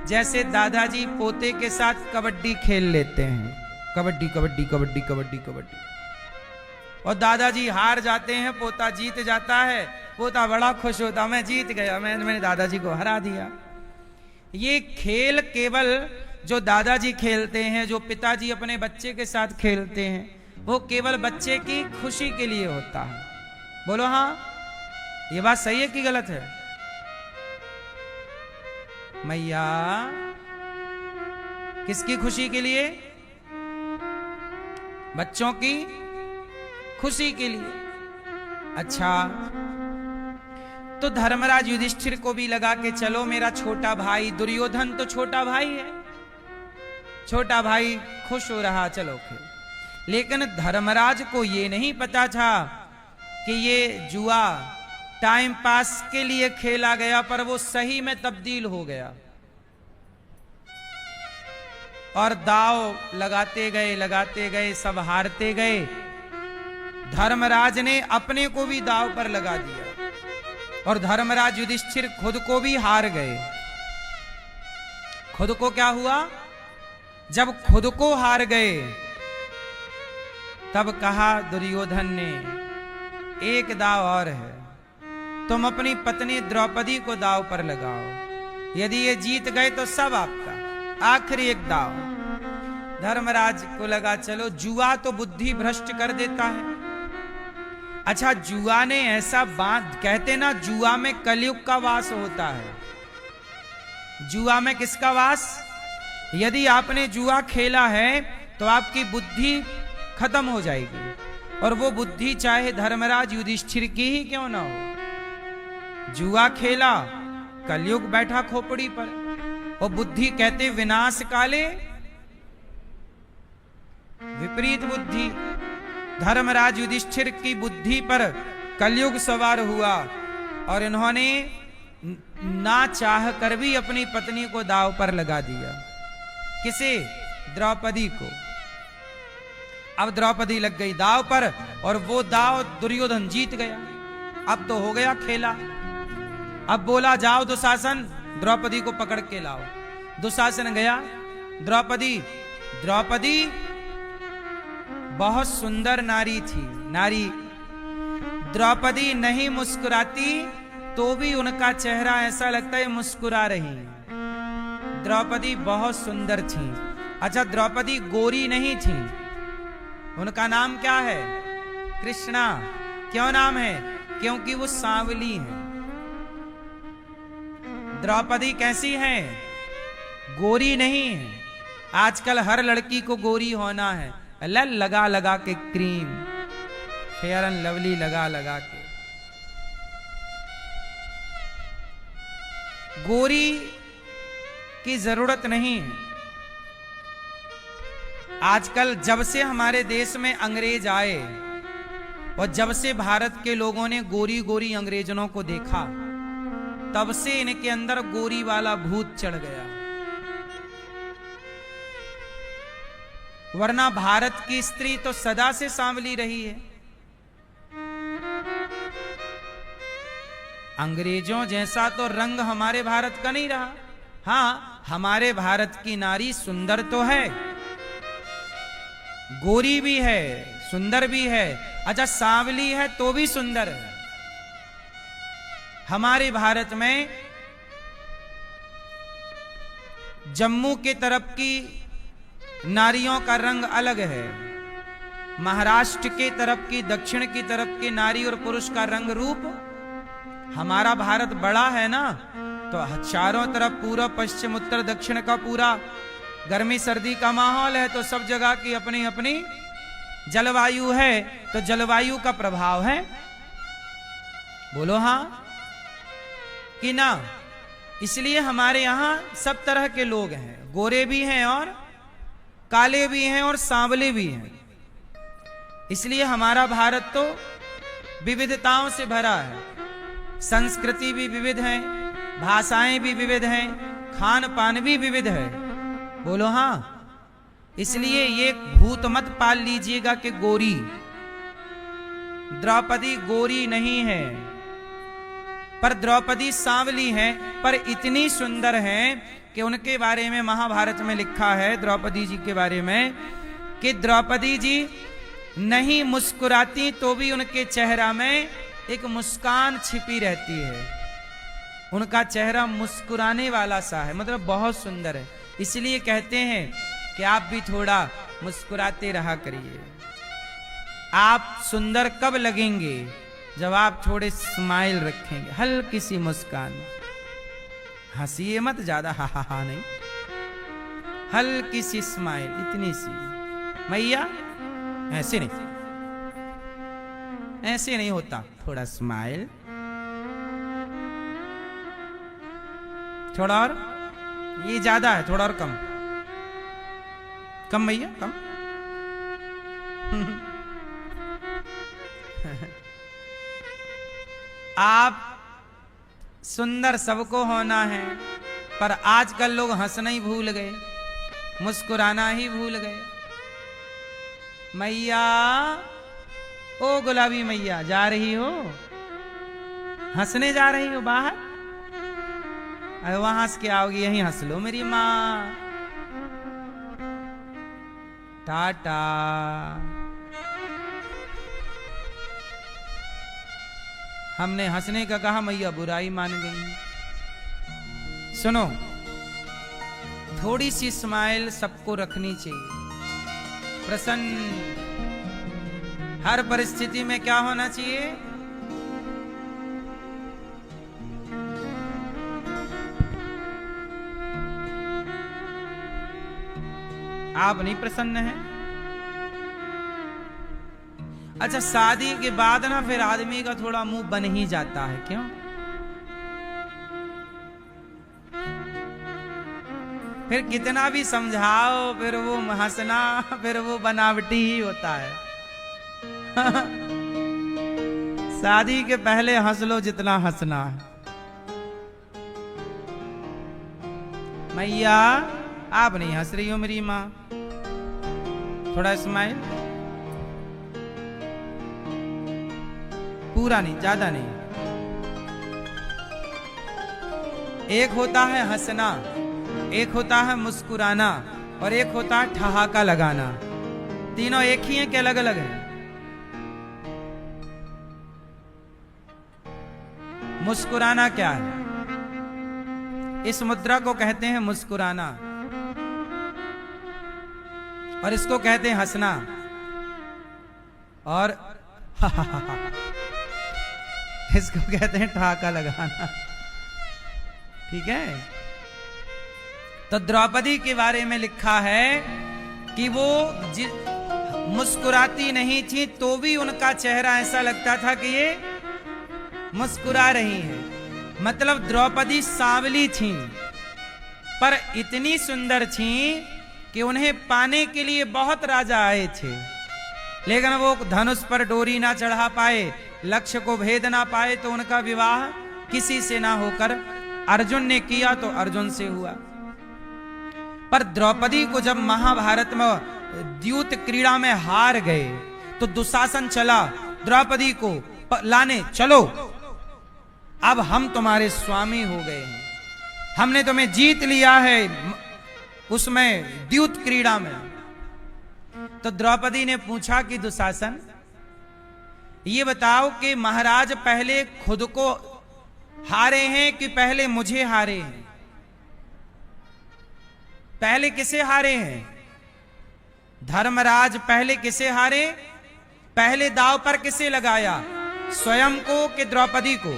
जैसे दादाजी पोते के साथ कबड्डी खेल लेते हैं, कबड्डी कबड्डी कबड्डी कबड्डी कबड्डी, और दादाजी हार जाते हैं, पोता जीत जाता है, पोता बड़ा खुश होता, मैं जीत गया, मैंने दादाजी को हरा दिया। ये खेल केवल जो दादाजी खेलते हैं, जो पिताजी अपने बच्चे के साथ खेलते हैं, वो केवल बच्चे की खुशी के लिए होता है। बोलो हाँ, ये बात सही है कि गलत है? मैया, किसकी खुशी के लिए? बच्चों की खुशी के लिए। अच्छा, तो धर्मराज युधिष्ठिर को भी लगा कि चलो मेरा छोटा भाई दुर्योधन तो छोटा भाई है, छोटा भाई खुश हो रहा, चलो खेल। लेकिन धर्मराज को ये नहीं पता था कि ये जुआ टाइम पास के लिए खेला गया, पर वो सही में तब्दील हो गया। और दांव लगाते गए, सब हारते गए। धर्मराज ने अपने को भी दांव पर लगा दिया, और धर्मराज युधिष्ठिर खुद को भी हार गए। खुद को क्या हुआ? जब खुद को हार गए, तब कहा दुर्योधन ने, एक दांव और है, तुम अपनी पत्नी द्रौपदी को दांव पर लगाओ, यदि ये जीत गए तो सब आपका, आखिरी एक दांव। धर्मराज को लगा चलो, जुआ तो बुद्धि भ्रष्ट कर देता है। अच्छा, जुआ ने ऐसा बात, कहते ना जुआ में कलयुग का वास होता है। जुआ में किसका वास? यदि आपने जुआ खेला है तो आपकी बुद्धि खत्म हो जाएगी, और वो बुद्धि चाहे धर्मराज युधिष्ठिर की ही क्यों ना हो। जुआ खेला, कलयुग बैठा खोपड़ी पर, और बुद्धि कहते विनाश काले विपरीत बुद्धि। धर्मराज युधिष्ठिर की बुद्धि पर कलयुग सवार हुआ, और इन्होंने ना चाह कर भी अपनी पत्नी को दांव पर लगा दिया। किसे? द्रौपदी को। अब द्रौपदी लग गई दांव पर, और वो दांव दुर्योधन जीत गया। अब तो हो गया खेला। अब बोला जाओ दुशासन, द्रौपदी को पकड़ के लाओ। दुशासन गया। द्रौपदी बहुत सुंदर नारी थी। नारी द्रौपदी नहीं मुस्कुराती तो भी उनका चेहरा ऐसा लगता है मुस्कुरा रही। द्रौपदी बहुत सुंदर थी। अच्छा, द्रौपदी गोरी नहीं थी। उनका नाम क्या है? कृष्णा। क्यों नाम है? क्योंकि वो सांवली है। द्रौपदी कैसी है? गोरी नहीं है। आजकल हर लड़की को गोरी होना है, लगा लगा के क्रीम, फेयर एंड लवली लगा लगा के। गोरी की जरूरत नहीं है। आजकल जब से हमारे देश में अंग्रेज आए, और जब से भारत के लोगों ने गोरी गोरी अंग्रेजों को देखा, तब से इनके अंदर गोरी वाला भूत चढ़ गया। वरना भारत की स्त्री तो सदा से सांवली रही है। अंग्रेजों जैसा तो रंग हमारे भारत का नहीं रहा। हाँ, हमारे भारत की नारी सुंदर तो है, गोरी भी है, सुंदर भी है। अच्छा, सांवली है तो भी सुंदर है। हमारे भारत में जम्मू के तरफ की नारियों का रंग अलग है, महाराष्ट्र के तरफ की, दक्षिण की तरफ की नारी और पुरुष का रंग रूप। हमारा भारत बड़ा है ना, तो चारों तरफ पूर्व पश्चिम उत्तर दक्षिण का पूरा गर्मी सर्दी का माहौल है, तो सब जगह की अपनी अपनी जलवायु है, तो जलवायु का प्रभाव है। बोलो हाँ कि ना? इसलिए हमारे यहां सब तरह के लोग हैं, गोरे भी हैं और काले भी हैं और सांवले भी हैं। इसलिए हमारा भारत तो विविधताओं से भरा है। संस्कृति भी विविध है, भाषाएं भी विविध हैं, खान पान भी विविध है। बोलो हाँ। इसलिए ये भूत मत पाल लीजिएगा कि गोरी। द्रौपदी गोरी नहीं है, पर द्रौपदी सांवली है, पर इतनी सुंदर है कि उनके बारे में महाभारत में लिखा है द्रौपदी जी के बारे में कि द्रौपदी जी नहीं मुस्कुराती तो भी उनके चेहरा में एक मुस्कान छिपी रहती है। उनका चेहरा मुस्कुराने वाला सा है, मतलब बहुत सुंदर है। इसलिए कहते हैं कि आप भी थोड़ा मुस्कुराते रहा करिए। आप सुंदर कब लगेंगे? जब आप थोड़े स्माइल रखेंगे, हल्की सी मुस्कान। हंसिए मत ज्यादा, हा हा हा नहीं, हल्की सी स्माइल, इतनी सी। मैया ऐसे नहीं, ऐसे नहीं होता, थोड़ा स्माइल, थोड़ा और, ये ज्यादा है, थोड़ा और कम, कम भैया कम। आप सुंदर सबको होना है, पर आजकल लोग हंसना ही भूल गए, मुस्कुराना ही भूल गए। मैया, ओ गुलाबी मैया, जा रही हो? हंसने जा रही हो बाहर? अरे वहां हंस के आओगी, यहीं हंस लो मेरी माँ। टाटा। हमने हंसने का कहा, मैया बुराई मान गई। सुनो, थोड़ी सी स्माइल सबको रखनी चाहिए, प्रसन्न। हर परिस्थिति में क्या होना चाहिए? आप नहीं प्रसन्न हैं? अच्छा, शादी के बाद ना फिर आदमी का थोड़ा मुंह बन ही जाता है, क्यों? फिर कितना भी समझाओ, फिर वो हंसना, फिर वो बनावटी ही होता है। शादी के पहले हंस लो जितना हंसना है। मैया, आप नहीं हंस रही हो मेरी माँ, थोड़ा स्माइल, पूरा नहीं, ज्यादा नहीं। एक होता है हंसना, एक होता है मुस्कुराना, और एक होता है ठहाका लगाना। तीनों एक ही हैं कि अलग अलग हैं? मुस्कुराना क्या है? इस मुद्रा को कहते हैं मुस्कुराना, और इसको कहते हैं हंसना, और इसको कहते हैं ठहाका लगाना। ठीक है? तो द्रौपदी के बारे में लिखा है कि वो मुस्कुराती नहीं थी तो भी उनका चेहरा ऐसा लगता था कि ये मुस्कुरा रही हैं। मतलब द्रौपदी सांवली थी, पर इतनी सुंदर थी कि उन्हें पाने के लिए बहुत राजा आए थे, लेकिन वो धनुष पर डोरी ना चढ़ा पाए, लक्ष्य को भेद ना पाए, तो उनका विवाह किसी से ना होकर अर्जुन ने किया, तो अर्जुन से हुआ। पर द्रौपदी को जब महाभारत में द्यूत क्रीड़ा में हार गए, तो दुशासन चला द्रौपदी को लाने, चलो अब हम तुम्हारे स्वामी हो गए हैं, हमने तुम्हें जीत लिया है उसमें द्यूत क्रीड़ा में। तो द्रौपदी ने पूछा कि दुशासन, ये बताओ कि महाराज पहले खुद को हारे हैं कि पहले मुझे हारे हैं? पहले किसे हारे हैं? धर्मराज पहले किसे हारे? पहले दांव पर किसे लगाया? स्वयं को कि द्रौपदी को?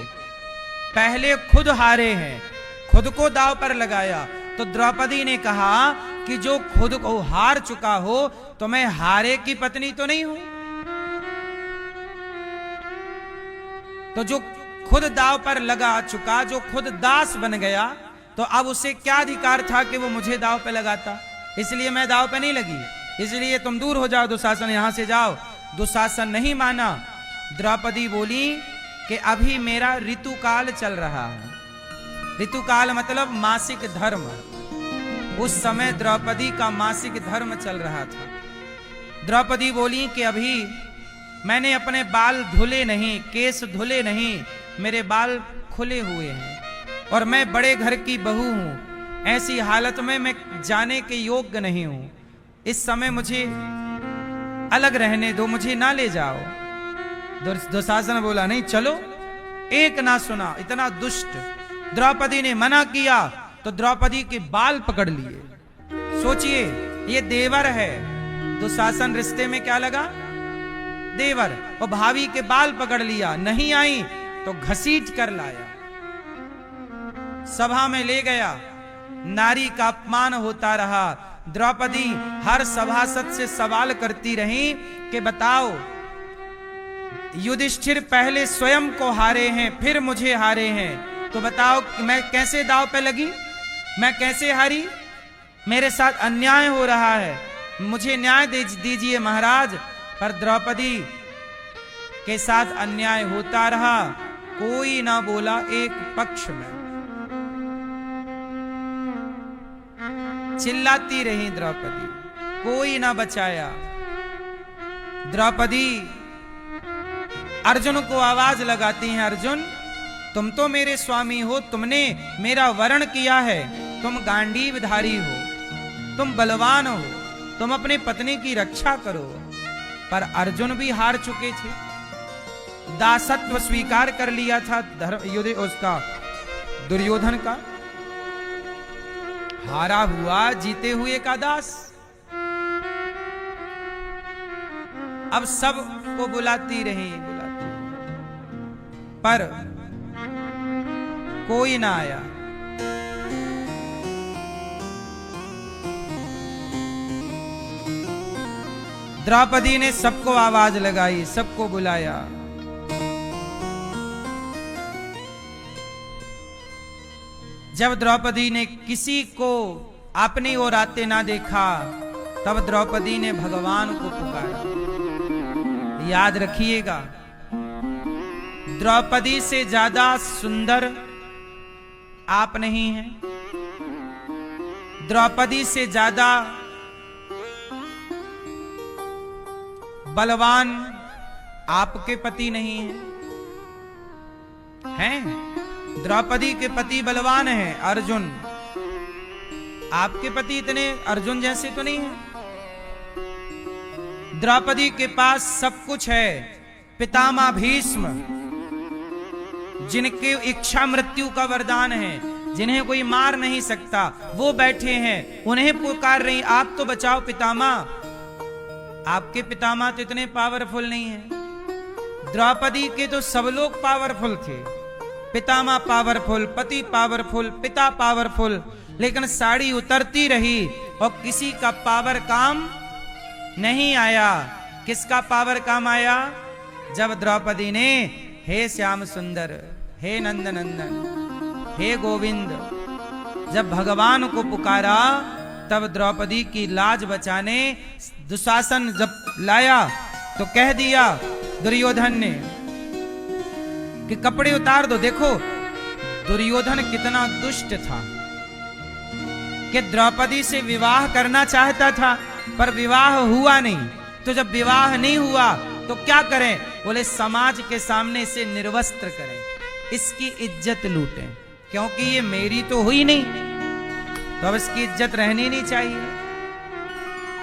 पहले खुद हारे हैं, खुद को दांव पर लगाया। तो द्रौपदी ने कहा कि जो खुद को हार चुका हो, तो मैं हारे की पत्नी तो नहीं हूं? तो जो खुद दांव पर लगा चुका, जो खुद दास बन गया, तो अब उसे क्या अधिकार था कि वो मुझे दांव पे लगाता? इसलिए मैं दांव पे नहीं लगी। इसलिए तुम दूर हो जाओ दुशासन, यहां से जाओ। दुशासन नहीं माना। द्रौपदी बोली कि अभी मेरा ऋतुकाल चल रहा है। ऋतुकाल मतलब मासिक धर्म। उस समय द्रौपदी का मासिक धर्म चल रहा था। द्रौपदी बोली कि अभी मैंने अपने बाल धुले नहीं, केस धुले नहीं, मेरे बाल खुले हुए हैं, और मैं बड़े घर की बहू हूं। ऐसी हालत में मैं जाने के योग्य नहीं हूं, इस समय मुझे अलग रहने दो, मुझे ना ले जाओ। दुशासन बोला नहीं चलो, एक ना सुना, इतना दुष्ट। द्रौपदी ने मना किया तो द्रौपदी के बाल पकड़ लिए। सोचिए, ये देवर है, दुशासन रिश्ते में क्या लगा, देवर, और भाभी के बाल पकड़ लिया। नहीं आई तो घसीट कर लाया, सभा में ले गया। नारी का अपमान होता रहा। द्रौपदी हर सभासद से सवाल करती रही कि बताओ, युधिष्ठिर पहले स्वयं को हारे हैं, फिर मुझे हारे हैं, तो बताओ मैं कैसे दांव पे लगी, मैं कैसे हारी, मेरे साथ अन्याय हो रहा है, मुझे न्याय दीजिए महाराज। पर द्रौपदी के साथ अन्याय होता रहा, कोई ना बोला एक पक्ष में, चिल्लाती रही द्रौपदी, कोई ना बचाया। द्रौपदी अर्जुन को आवाज लगाती हैं, अर्जुन तुम तो मेरे स्वामी हो, तुमने मेरा वरण किया है, तुम गांडीवधारी हो, तुम बलवान हो, तुम अपनी पत्नी की रक्षा करो। पर अर्जुन भी हार चुके थे, दासत्व स्वीकार कर लिया था उसका, दुर्योधन का। हारा हुआ जीते हुए का दास। अब सब को बुलाती रही, पर कोई ना आया। द्रौपदी ने सबको आवाज लगाई, सबको बुलाया। जब द्रौपदी ने किसी को अपनी ओर आते ना देखा, तब द्रौपदी ने भगवान को पुकारा। याद रखिएगा, द्रौपदी से ज्यादा सुंदर आप नहीं हैं, द्रौपदी से ज्यादा बलवान आपके पति नहीं हैं? द्रौपदी के पति बलवान हैं, अर्जुन। आपके पति इतने अर्जुन जैसे तो नहीं हैं। द्रौपदी के पास सब कुछ है। पितामह भीष्म, जिनके इच्छा मृत्यु का वरदान है, जिन्हें कोई मार नहीं सकता, वो बैठे हैं, उन्हें पुकार रही, आप तो बचाओ पितामह। आपके पितामह तो इतने पावरफुल नहीं हैं। द्रौपदी के तो सब लोग पावरफुल थे, पितामह पावरफुल, पति पावरफुल, पिता पावरफुल, लेकिन साड़ी उतरती रही और किसी का पावर काम नहीं आया। किसका पावर काम आया? जब द्रौपदी ने हे श्याम सुंदर, हे नंद नंदन, हे गोविंद, जब भगवान को पुकारा, तब द्रौपदी की लाज बचाने दुशासन जब लाया तो कह दिया दुर्योधन ने कि कपड़े उतार दो। देखो दुर्योधन कितना दुष्ट था कि द्रौपदी से विवाह करना चाहता था, पर विवाह हुआ नहीं। तो जब विवाह नहीं हुआ तो क्या करें? बोले समाज के सामने से निर्वस्त्र करें, इसकी इज्जत लूटें, क्योंकि ये मेरी तो हुई नहीं, तो अब इसकी इज्जत रहनी नहीं चाहिए।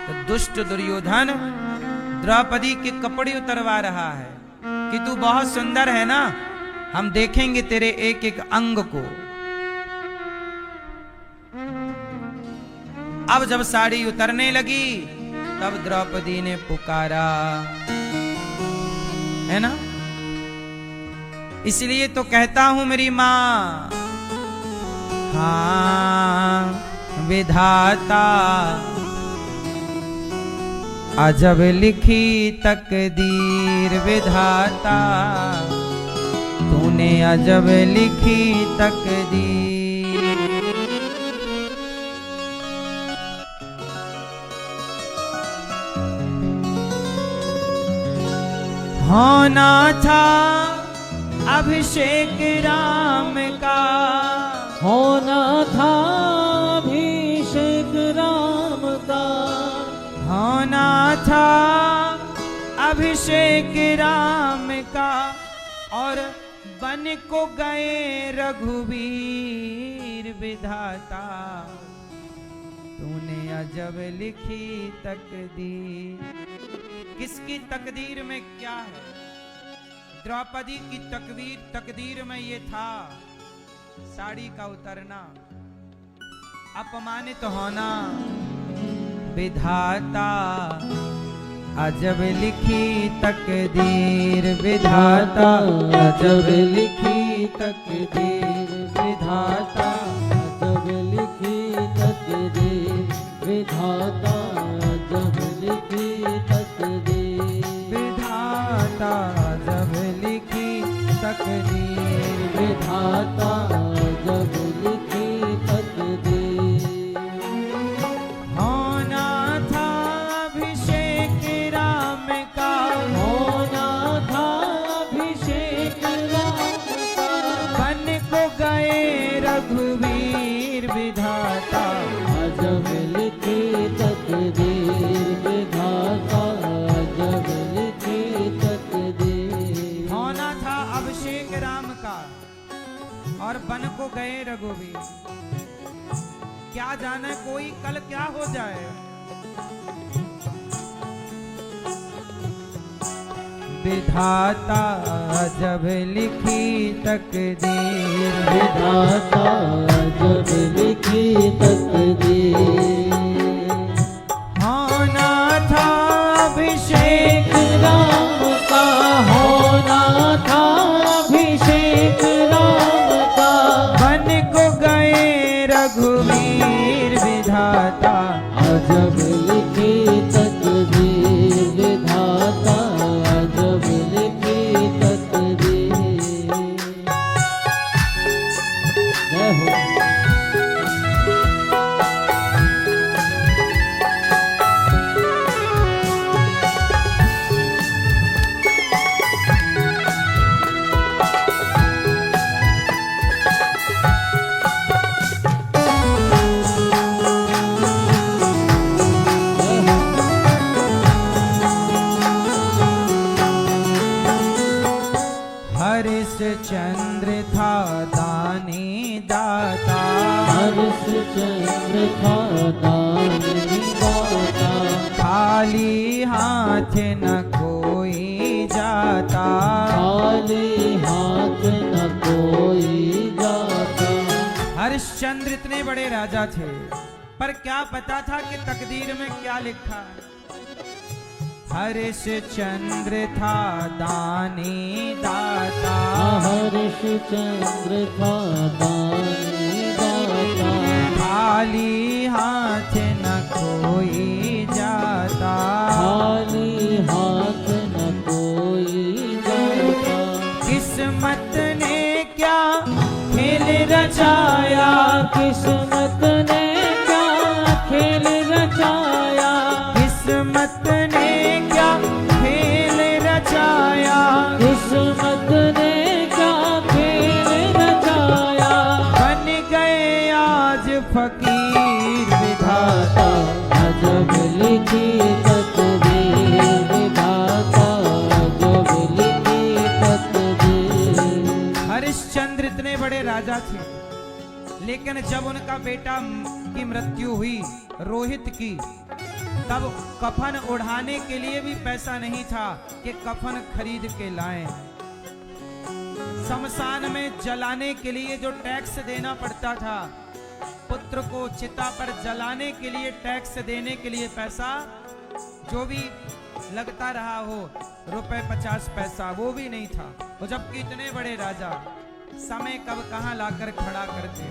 तो दुष्ट दुर्योधन द्रौपदी के कपड़े उतरवा रहा है कि तू बहुत सुंदर है ना, हम देखेंगे तेरे एक एक अंग को। अब जब साड़ी उतरने लगी, तब द्रौपदी ने पुकारा, है ना? इसलिए तो कहता हूं मेरी मां, हाँ विधाता अजब लिखी तकदीर, विधाता तूने अजब लिखी तकदीर। होना था अभिषेक राम का, होना था अभिषेक राम का, होना था अभिषेक राम का, और बन को गए रघुवीर तकदीर विधाता, तूने अजब लिखी तकदीर। किसकी तकदीर में क्या है? द्रौपदी की तकदीर में ये था साड़ी का उतरना, अपमानित होना। विधाता अजब लिखी तकदीर, विधाता अजब लिखी तकदीर, विधाता अजब लिखी तकदीर, विधाता अजब लिखी तकदीर, विधाता अजब लिखी तकदीर, विधाता अजब लिखी तकदीर। होना था अभिषेक राम का, होना था अभिषेक राम का, बन को गए रघुवीर। विधाता अजब लिखी तकदीर, विधाता अजब लिखी तकदीर। होना था अभिषेक राम का और बन को गए रघुवीर। क्या जाने कोई कल क्या हो जाए। विधाता जब लिखी तकदीर, विधाता अजब लिखी तकदीर। होना था अभिषेक राम का, होना था अभिषेक राम का, बन को गए रघुवीर। विधाता अजब लिखी तकदीर, विधाता अजब लिखी तकदीर। जय हो। हरिश्चंद्र था दानी दाता, हरिश्चंद्र था दानी दाता, खाली हाथ न कोई जाता, खाली हाथ न कोई जाता। हरिश्चंद्र इतने बड़े राजा थे, पर क्या पता था कि तकदीर में क्या लिखा है। हरिश्चंद्र था दानी दाता, हरिश्चंद्र था दानी दाता, खाली हाथ न कोई जाता, खाली हाथ न कोई जाता। किस्मत ने क्या खेल रचाया, किस्मत ने क्या खेल रचाया, किस्मत ने क्या खेल रचाया, किस्मत ने क्या खेल रचाया। बन गए आज फकीर। विधाता अजब लिखी तकदीर, विधाता अजब लिखी तकदीर। हरिश्चंद्र इतने बड़े राजा थे, लेकिन जब उनका बेटा की मृत्यु हुई रोहित की, तब कफन उड़ाने के लिए भी पैसा नहीं था कि कफन खरीद के लाएं। शमशान में जलाने के लिए जो टैक्स देना पड़ता था, पुत्र को चिता पर जलाने के लिए टैक्स देने के लिए पैसा जो भी लगता रहा हो, रुपए 50 पैसा, वो भी नहीं था। तो जबकि इतने बड़े राजा समय कब कहां लाकर खड़ा करते।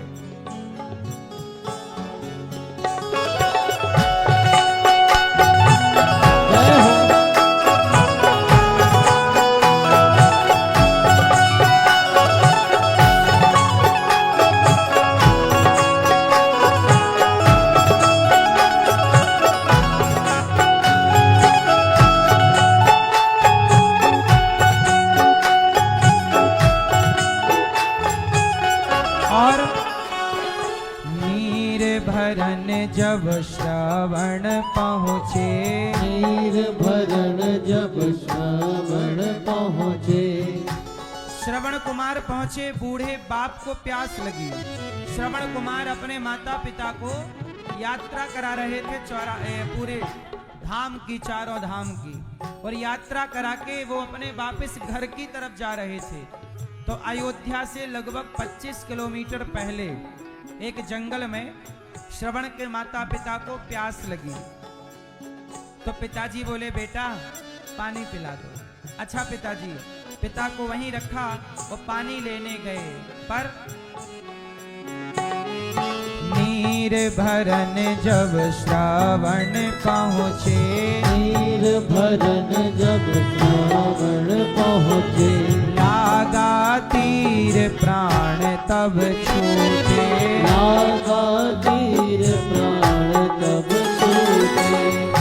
और नीर भरन जब श्रवण पहुँचे, नीर भरण जब श्रवण पहुँचे, श्रवण कुमार पहुंचे, बूढ़े बाप को प्यास लगी। श्रवण कुमार अपने माता पिता को यात्रा करा रहे थे पूरे धाम की, चारों धाम की, और यात्रा करा के वो अपने वापस घर की तरफ जा रहे थे। तो अयोध्या से लगभग 25 किलोमीटर पहले एक जंगल में श्रवण के माता पिता को प्यास लगी। तो पिताजी बोले, बेटा पानी पिला दो। अच्छा पिताजी, पिता को वहीं रखा और पानी लेने गए, पर नीर भरन जब श्रावण पहुँचे, नीर भरन जब श्रावण पहुँचे, लागा तीर प्राण तब छूटे, लागा तीर प्राण तब छूटे।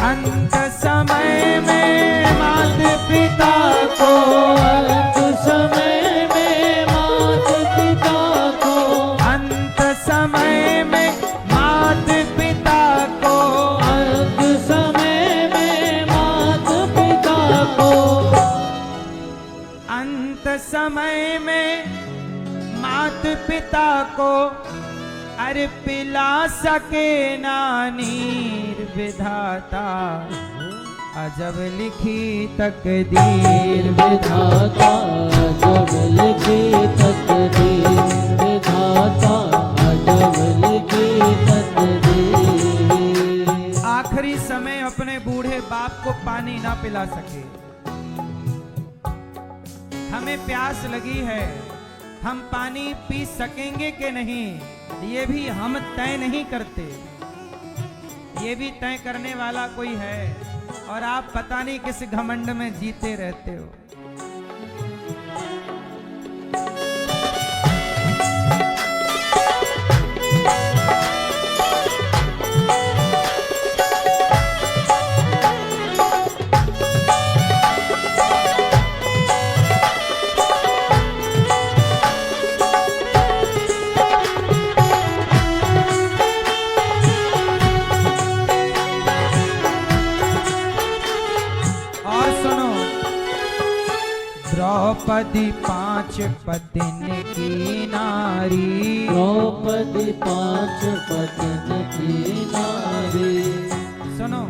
अंत समय में मात पिता को, अंत समय में मात पिता को, अंत समय में मात पिता को, अंत समय में मात पिता को, अंत समय में मात पिता को, अरे पिला सके ना नीर विधाता, अजब लिखी तकदीर विधाता, अजब लिखी तकदीर विधाता, अजब लिखी तकदीर। आखिरी समय अपने बूढ़े बाप को पानी ना पिला सके। हमें प्यास लगी है, हम पानी पी सकेंगे कि नहीं, ये भी हम तय नहीं करते, ये भी तय करने वाला कोई है, और आप पता नहीं किस घमंड में जीते रहते हो। द्रौपदी 5 पतिन की नारी, द्रौपदी 5 पतिन की नारी। सुनो,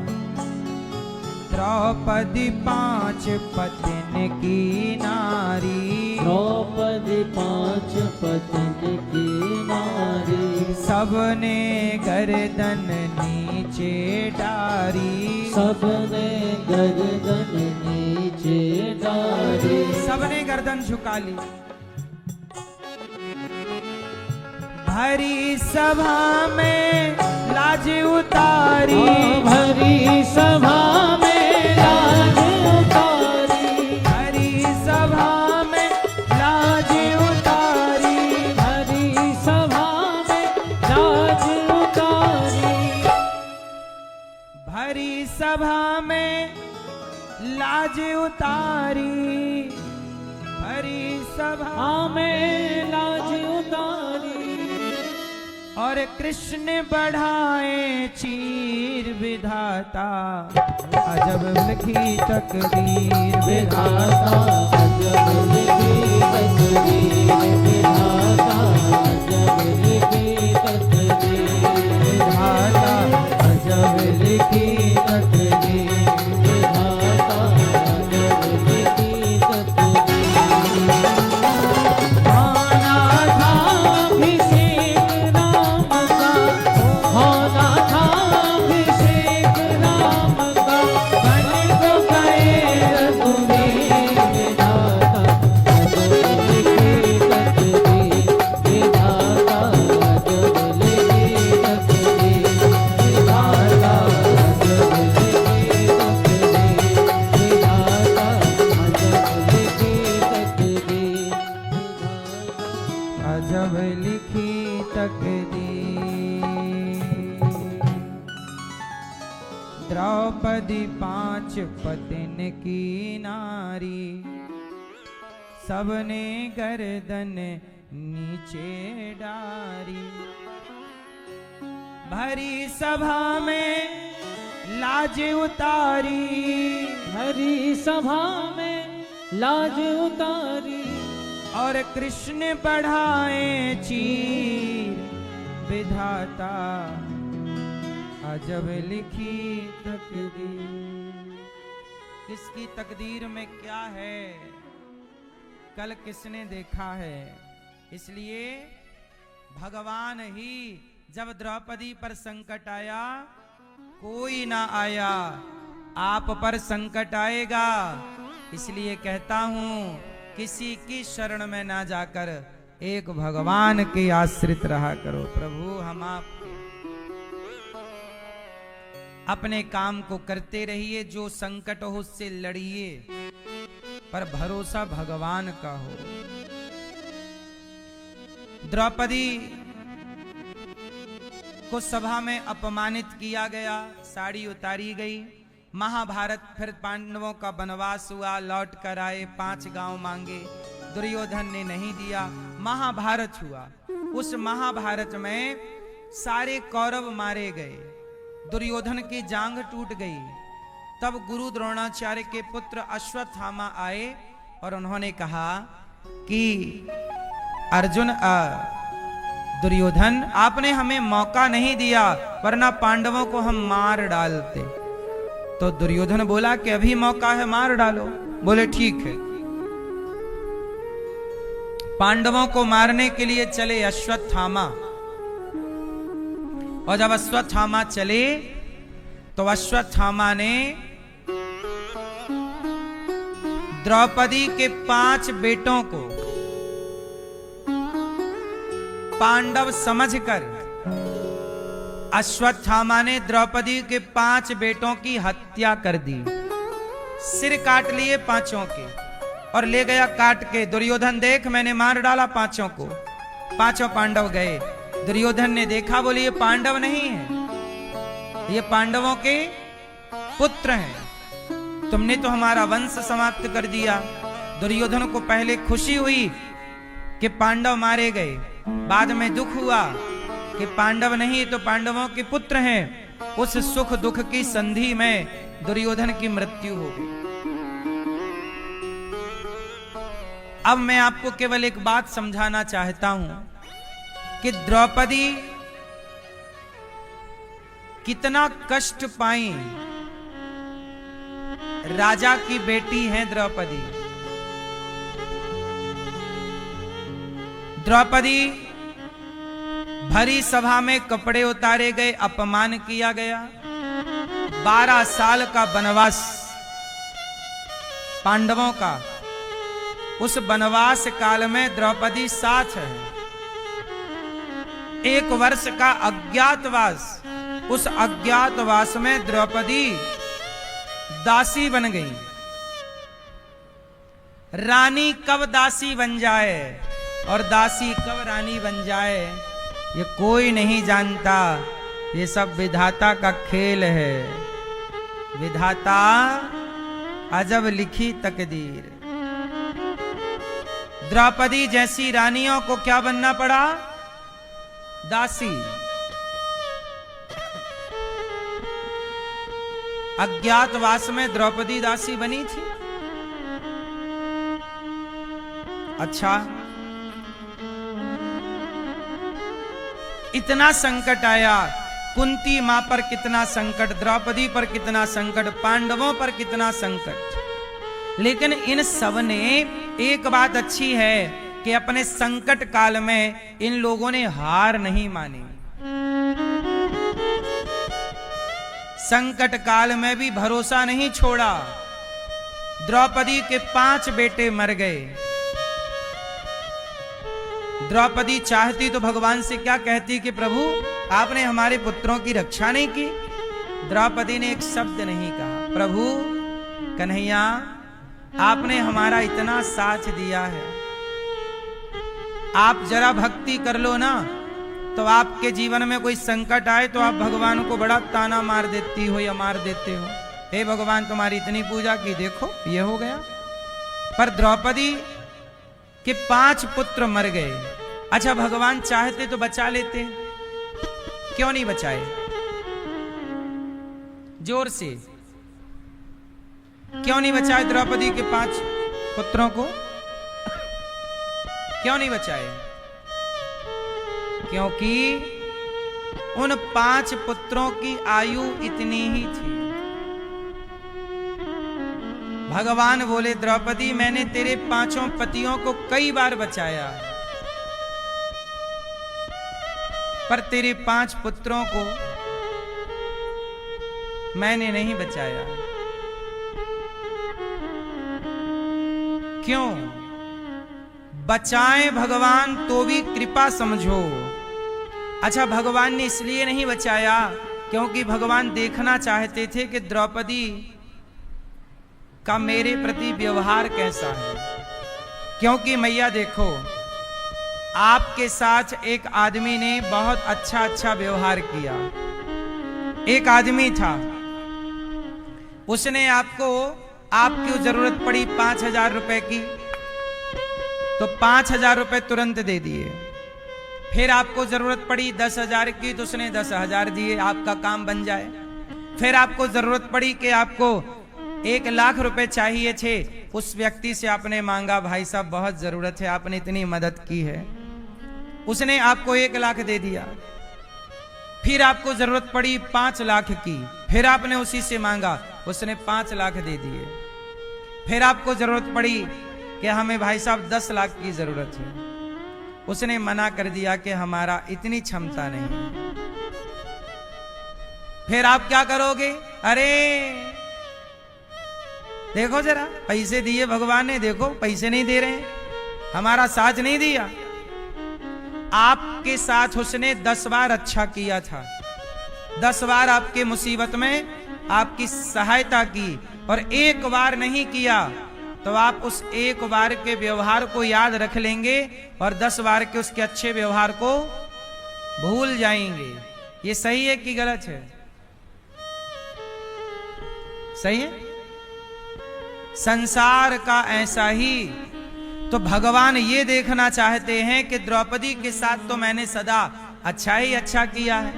द्रौपदी 5 पतिन की नारी, द्रौपदी 5 पतिन की नारी। सबने गर्दन नीचे डारी, सबने गर्दन नीचे डारी, सबने गर्दन झुका ली। भरी सभा में लाज उतारी, भरी सभा में लाज उतारी, भरी सभा में लाज उतारी, भरी सभा में लाज उतारी, भरी सभा में लाज उतारी, भरी सभा में लाज उतारी। और कृष्ण बढ़ाए चीर विधाता, अजब लिखी तकदीर विधाता, अजब लिखी तकदीर विधाता, अजब लिखी तकदीर विधाता, अजब लिखी तकदीर विधाता, अजब लिखी तकदीर। होना था अभिषेक राम का, होना था अभिषेक राम का, बन को गए रघुवीर विधाता, अजब लिखी तकदीर विधाता, अजब लिखी तकदीर विधाता, अजब लिखी तकदीर विधाता, अजब लिखी तकदीर विधाता। अजब लिखी तकदीर। द्रौपदी 5 पतिन की नारी, सबने गर्दन नीचे डारी, भरी सभा में लाज उतारी, हरी सभा में लाज उतारी, और कृष्ण बढ़ाए चीर विधाता अजब लिखी तकदीर। किसकी तकदीर में क्या है कल किसने देखा है। इसलिए भगवान ही जब द्रौपदी पर संकट आया, कोई ना आया, आप पर संकट आएगा। इसलिए कहता हूं किसी की शरण में ना जाकर एक भगवान के आश्रित रहा करो। प्रभु हम आपके अपने काम को करते रहिए, जो संकट हो उससे लड़िए, पर भरोसा भगवान का हो। द्रौपदी को सभा में अपमानित किया गया, साड़ी उतारी गई। महाभारत फिर पांडवों का वनवास हुआ, लौट कर आए, 5 गांव मांगे, दुर्योधन ने नहीं दिया। महाभारत हुआ, उस महाभारत में सारे कौरव मारे गए, दुर्योधन की जांघ टूट गई। तब गुरु द्रोणाचार्य के पुत्र अश्वत्थामा आए और उन्होंने कहा कि अर्जुन दुर्योधन आपने हमें मौका नहीं दिया, वरना पांडवों को हम मार डालते। तो दुर्योधन बोला कि अभी मौका है, मार डालो। बोले ठीक है। पांडवों को मारने के लिए चले अश्वत्थामा, और जब अश्वत्थामा चले तो अश्वत्थामा ने द्रौपदी के 5 बेटों को पांडव समझकर अश्वत्थामा ने द्रौपदी के 5 बेटों की हत्या कर दी। सिर काट लिए 5 के और ले गया काट के। दुर्योधन देख मैंने मार डाला 5 को। 5 पांडव गए। दुर्योधन ने देखा, बोले ये पांडव नहीं है, ये पांडवों के पुत्र हैं, तुमने तो हमारा वंश समाप्त कर दिया। दुर्योधन को पहले खुशी हुई कि पांडव मारे गए, बाद में दुख हुआ कि पांडव नहीं तो पांडवों के पुत्र हैं। उस सुख दुख की संधि में दुर्योधन की मृत्यु हो गई। अब मैं आपको केवल एक बात समझाना चाहता हूं कि द्रौपदी कितना कष्ट पाई। राजा की बेटी है द्रौपदी। द्रौपदी भरी सभा में कपड़े उतारे गए, अपमान किया गया। 12 साल का वनवास पांडवों का, उस वनवास काल में द्रौपदी साथ है। 1 वर्ष का अज्ञातवास, उस अज्ञातवास में द्रौपदी दासी बन गई। रानी कब दासी बन जाए और दासी कब रानी बन जाए, ये कोई नहीं जानता। ये सब विधाता का खेल है। विधाता अजब लिखी तकदीर। द्रौपदी जैसी रानियों को क्या बनना पड़ा? दासी। अज्ञातवास में द्रौपदी दासी बनी थी। अच्छा, इतना संकट आया। कुंती मां पर कितना संकट, द्रौपदी पर कितना संकट, पांडवों पर कितना संकट। लेकिन इन सब ने एक बात अच्छी है कि अपने संकट काल में इन लोगों ने हार नहीं मानी। संकट काल में भी भरोसा नहीं छोड़ा। द्रौपदी के 5 बेटे मर गए। द्रौपदी चाहती तो भगवान से क्या कहती कि प्रभु आपने हमारे पुत्रों की रक्षा नहीं की। द्रौपदी ने एक शब्द नहीं कहा। प्रभु कन्हैया आपने हमारा इतना साथ दिया है, आप जरा भक्ति कर लो ना, तो आपके जीवन में कोई संकट आए तो आप भगवान को बड़ा ताना मार देती हो या मार देते हो। हे भगवान तुम्हारी इतनी पूजा की, देखो ये हो गया। पर द्रौपदी के 5 पुत्र मर गए। अच्छा, भगवान चाहते तो बचा लेते, क्यों नहीं बचाए? जोर से क्यों नहीं बचाए द्रौपदी के 5 पुत्रों को? क्यों नहीं बचाए? क्योंकि उन 5 पुत्रों की आयु इतनी ही थी। भगवान बोले द्रौपदी मैंने तेरे 5 पतियों को कई बार बचाया, पर तेरे 5 पुत्रों को मैंने नहीं बचाया। क्यों? बचाएं भगवान तो भी कृपा समझो। अच्छा, भगवान ने इसलिए नहीं बचाया क्योंकि भगवान देखना चाहते थे कि द्रौपदी का मेरे प्रति व्यवहार कैसा है। क्योंकि मैया देखो, आपके साथ एक आदमी ने बहुत अच्छा व्यवहार किया। एक आदमी था, उसने आपकी जरूरत पड़ी 5,000 रुपए की, तो 5,000 रुपए तुरंत दे दिए। फिर आपको जरूरत पड़ी 10,000 की, तो उसने 10,000 दिए, आपका काम बन जाए। फिर आपको जरूरत पड़ी कि आपको 1,00,000 रुपए चाहिए थे, उस व्यक्ति से आपने मांगा, भाई साहब बहुत जरूरत है, आपने इतनी मदद की है, उसने आपको 1,00,000 दे दिया। फिर आपको जरूरत पड़ी 5,00,000 की, फिर आपने उसी से मांगा, उसने 5,00,000 दे दिए। फिर आपको जरूरत पड़ी कि हमें भाई साहब 10,00,000 की जरूरत है, उसने मना कर दिया कि हमारा इतनी क्षमता नहीं। फिर आप क्या करोगे? अरे देखो जरा, पैसे दिए भगवान ने, देखो पैसे नहीं दे रहे, हमारा साथ नहीं दिया। आपके साथ उसने 10 बार अच्छा किया था, 10 बार आपके मुसीबत में आपकी सहायता की, और 1 बार नहीं किया तो आप उस 1 बार के व्यवहार को याद रख लेंगे और 10 बार के उसके अच्छे व्यवहार को भूल जाएंगे। ये सही है कि गलत है? सही है। संसार का ऐसा ही तो भगवान ये देखना चाहते हैं कि द्रौपदी के साथ तो मैंने सदा अच्छा ही अच्छा किया है,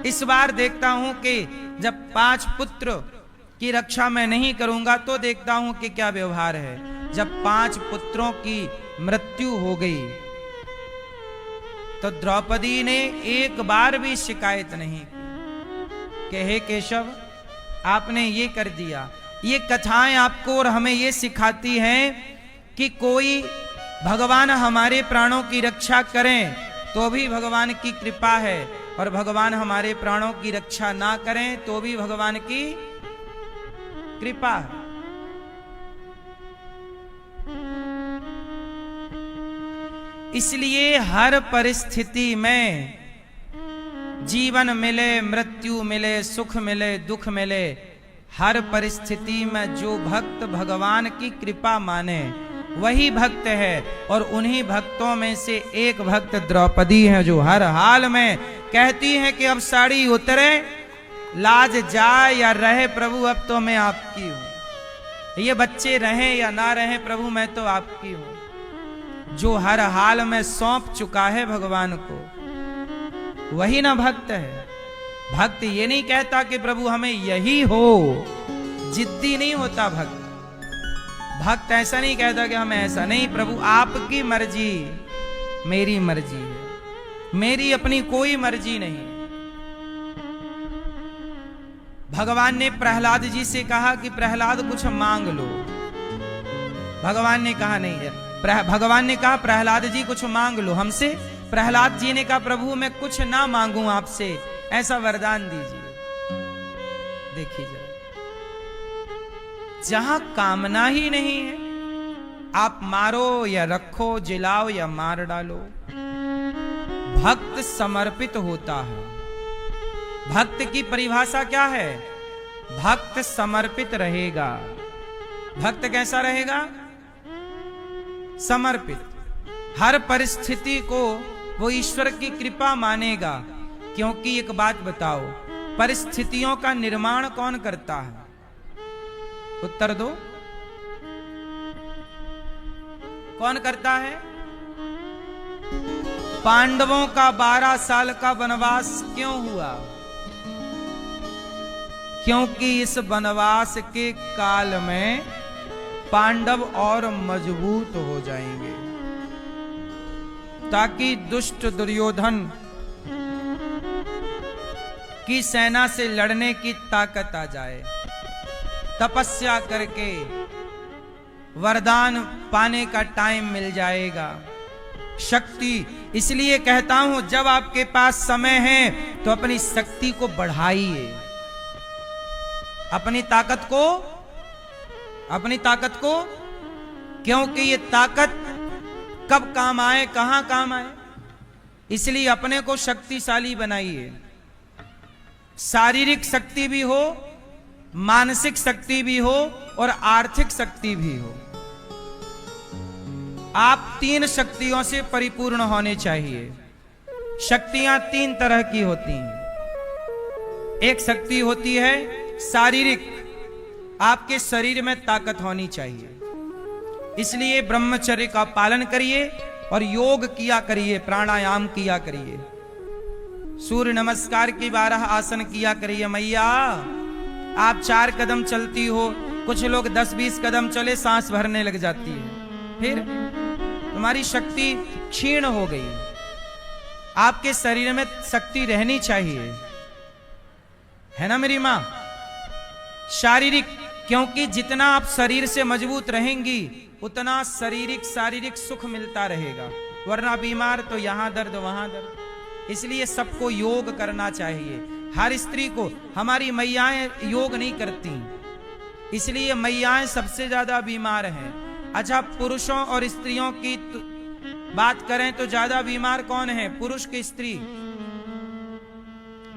इस बार देखता हूं कि जब 5 पुत्र की रक्षा मैं नहीं करूंगा तो देखता हूं कि क्या व्यवहार है। जब 5 पुत्रों की मृत्यु हो गई तो द्रौपदी ने 1 बार भी शिकायत नहीं की कि हे केशव आपने ये कर दिया। ये कथाएं आपको और हमें ये सिखाती हैं कि कोई भगवान हमारे प्राणों की रक्षा करें तो भी भगवान की कृपा है, और भगवान हमारे प्राणों की रक्षा ना करें तो भी भगवान की कृपा है। इसलिए हर परिस्थिति में, जीवन मिले, मृत्यु मिले, सुख मिले, दुख मिले, हर परिस्थिति में जो भक्त भगवान की कृपा माने वही भक्त है। और उन्हीं भक्तों में से एक भक्त द्रौपदी है जो हर हाल में कहती है कि अब साड़ी उतरे, लाज जाए या रहे प्रभु, अब तो मैं आपकी हूं। ये बच्चे रहें या ना रहें प्रभु, मैं तो आपकी हूं। जो हर हाल में सौंप चुका है भगवान को, वही ना भक्त है। भक्त ये नहीं कहता कि प्रभु हमें यही हो, जिद्दी नहीं होता भक्त। भक्त ऐसा नहीं कहता कि हमें ऐसा नहीं, प्रभु आपकी मर्जी मेरी मर्जी है, मेरी अपनी कोई मर्जी नहीं। भगवान ने प्रहलाद जी से कहा कि प्रहलाद कुछ मांग लो, भगवान ने कहा नहीं है। भगवान ने कहा प्रहलाद जी कुछ मांग लो हमसे। प्रहलाद जी ने कहा प्रभु मैं कुछ ना मांगू आपसे, ऐसा वरदान दीजिए। देखिए जरा, जहां कामना ही नहीं है, आप मारो या रखो, जिलाओ या मार डालो, भक्त समर्पित होता है। भक्त की परिभाषा क्या है? भक्त समर्पित रहेगा। भक्त कैसा रहेगा? समर्पित। हर परिस्थिति को वो ईश्वर की कृपा मानेगा। क्योंकि एक बात बताओ, परिस्थितियों का निर्माण कौन करता है? उत्तर दो, कौन करता है? पांडवों का 12 साल का वनवास क्यों हुआ? क्योंकि इस वनवास के काल में पांडव और मजबूत हो जाएंगे। ताकि दुष्ट दुर्योधन की सेना से लड़ने की ताकत आ जाए। तपस्या करके वरदान पाने का टाइम मिल जाएगा। शक्ति, इसलिए कहता हूं जब आपके पास समय है तो अपनी शक्ति को बढ़ाइए, अपनी ताकत को, क्योंकि ये ताकत कब काम आए, कहां काम आए, इसलिए अपने को शक्तिशाली बनाइए। शारीरिक शक्ति भी हो, मानसिक शक्ति भी हो और आर्थिक शक्ति भी हो। आप 3 शक्तियों से परिपूर्ण होने चाहिए। शक्तियां 3 तरह की होती हैं। एक शक्ति होती है शारीरिक, आपके शरीर में ताकत होनी चाहिए, इसलिए ब्रह्मचर्य का पालन करिए और योग किया करिए, प्राणायाम किया करिए, सूर्य नमस्कार की 12 आसन किया करिए। मैया आप 4 कदम चलती हो, कुछ लोग 10-20 कदम चले सांस भरने लग जाती है, फिर तुम्हारी शक्ति क्षीण हो गई। आपके शरीर में शक्ति रहनी चाहिए, है ना मेरी मां? शारीरिक, क्योंकि जितना आप शरीर से मजबूत रहेंगी उतना शारीरिक सुख मिलता रहेगा, वरना बीमार तो यहां दर्द वहां दर्द। इसलिए सबको योग करना चाहिए। हर स्त्री को, हमारी मैयाएं योग नहीं करती, इसलिए मैयाएं सबसे ज्यादा बीमार हैं। अच्छा, पुरुषों और स्त्रियों की बात करें तो ज्यादा बीमार कौन है, पुरुष की स्त्री?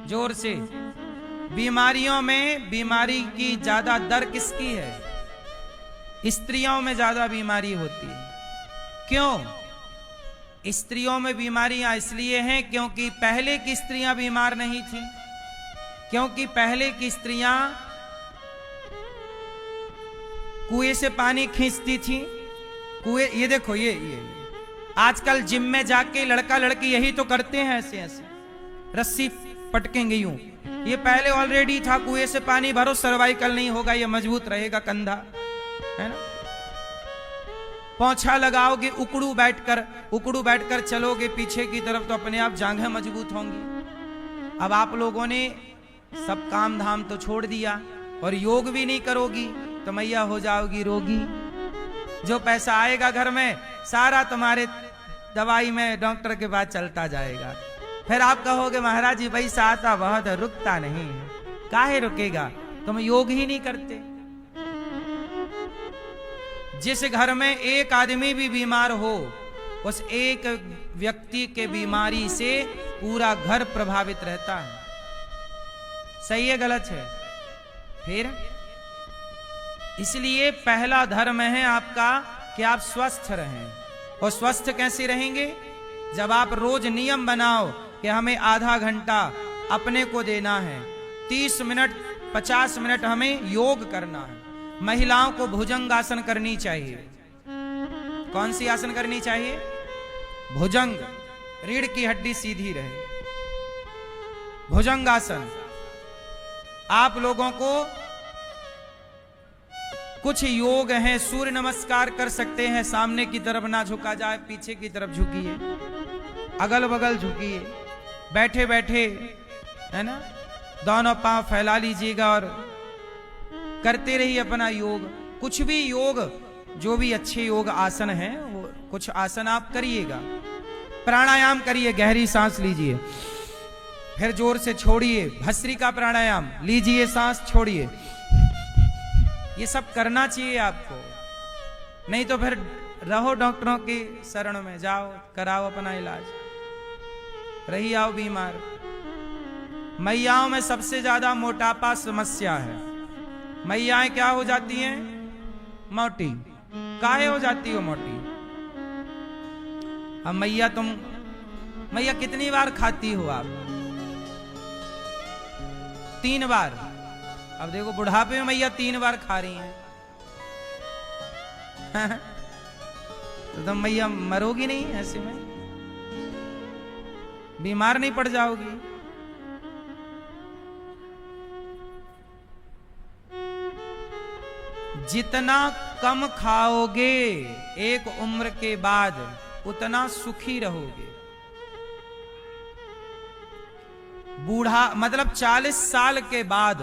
जोर से। बीमारियों में बीमारी की ज्यादा दर किसकी है? स्त्रियों में ज्यादा बीमारी होती है। क्यों स्त्रियों में बीमारियां? इसलिए हैं क्योंकि पहले की स्त्रियां बीमार नहीं थी, क्योंकि पहले की स्त्रियां कुएं से पानी खींचती थी। कुएं, ये देखो, ये आजकल जिम में जाके लड़का लड़की यही तो करते हैं, ऐसे ऐसे रस्सी पटकेंगे यूं। ये पहले ऑलरेडी था, कुएं से पानी भरो, सर्वाइकल नहीं होगा, ये मजबूत रहेगा कंधा, है ना? पोंछा लगाओगे, उकड़ू बैठकर चलोगे पीछे की तरफ तो अपने आप जांघें मजबूत होंगी। अब आप लोगों ने सब काम धाम तो छोड़ दिया और योग भी नहीं करोगी तो मैया हो जाओगी रोगी। जो पैसा आएगा घर में सारा तुम्हारे दवाई में डॉक्टर के पास चलता जाएगा। फिर आप कहोगे महाराज जी पैसा आता बहुत है, रुकता नहीं है। काहे रुकेगा? तुम योग ही नहीं करते। जिस घर में एक आदमी भी बीमार हो, उस एक व्यक्ति के बीमारी से पूरा घर प्रभावित रहता है। सही है गलत है? फिर इसलिए पहला धर्म है आपका कि आप स्वस्थ रहें। और स्वस्थ कैसे रहेंगे? जब आप रोज नियम बनाओ कि हमें आधा घंटा अपने को देना है, 30 मिनट 50 मिनट हमें योग करना है। महिलाओं को भुजंग आसन करनी चाहिए। कौन सी आसन करनी चाहिए? भुजंग, रीढ़ की हड्डी सीधी रहे, भुजंग आसन। आप लोगों को कुछ योग हैं, सूर्य नमस्कार कर सकते हैं, सामने की तरफ ना झुका जाए, पीछे की तरफ झुकिए, अगल बगल झुकिए, बैठे बैठे, है ना, दोनों पांव फैला लीजिएगा और करते रहिए अपना योग। कुछ भी योग, जो भी अच्छे योग आसन हैं वो कुछ आसन आप करिएगा। प्राणायाम करिए, गहरी सांस लीजिए, फिर जोर से छोड़िए, भस्त्रिका प्राणायाम लीजिए, सांस छोड़िए। ये सब करना चाहिए आपको, नहीं तो फिर रहो डॉक्टरों की शरण में, जाओ कराओ अपना इलाज, रही आओ बीमार। मैयाओं में सबसे ज्यादा मोटापा समस्या है। मैयाएं क्या हो जाती हैं? मोटी। काहे हो जाती हो मोटी? अब मैया कितनी बार खाती हो आप? 3 बार। अब देखो बुढ़ापे में मैया 3 बार खा रही हैं। तो तुम मैया मरोगी नहीं ऐसे में? बीमार नहीं पड़ जाओगी? जितना कम खाओगे एक उम्र के बाद उतना सुखी रहोगे। बूढ़ा मतलब 40 साल के बाद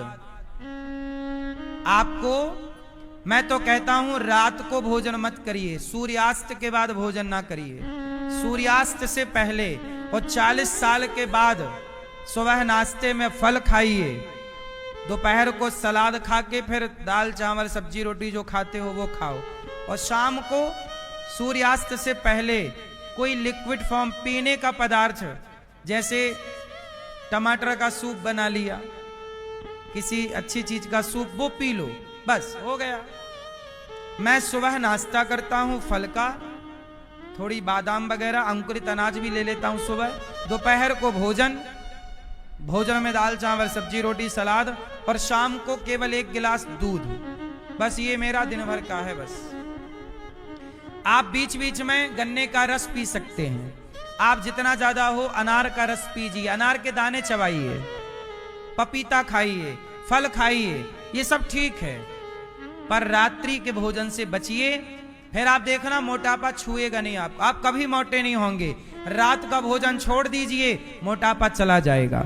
आपको, मैं तो कहता हूं रात को भोजन मत करिए, सूर्यास्त के बाद भोजन ना करिए, सूर्यास्त से पहले, और 40 साल के बाद सुबह नाश्ते में फल खाइए, दोपहर को सलाद खा के फिर दाल चावल सब्जी रोटी जो खाते हो वो खाओ, और शाम को सूर्यास्त से पहले कोई लिक्विड फॉर्म पीने का पदार्थ, जैसे टमाटर का सूप बना लिया, किसी अच्छी चीज का सूप, वो पी लो, बस हो गया। मैं सुबह नाश्ता करता हूं फल का, थोड़ी बादाम वगैरह अंकुरित अनाज भी ले लेता हूं सुबह, दोपहर को भोजन में दाल चावल सब्जी रोटी सलाद, और शाम को केवल 1 गिलास दूध, बस ये मेरा दिन भर का है। बस आप बीच बीच में गन्ने का रस पी सकते हैं, आप जितना ज्यादा हो अनार का रस पीजिए, अनार के दाने चबाइए, पपीता खाइए, फल खाइए, ये सब ठीक है, पर रात्रि के भोजन से बचिए, फिर आप देखना मोटापा छुएगा नहीं आपको, आप कभी मोटे नहीं होंगे। रात का भोजन छोड़ दीजिए, मोटापा चला जाएगा।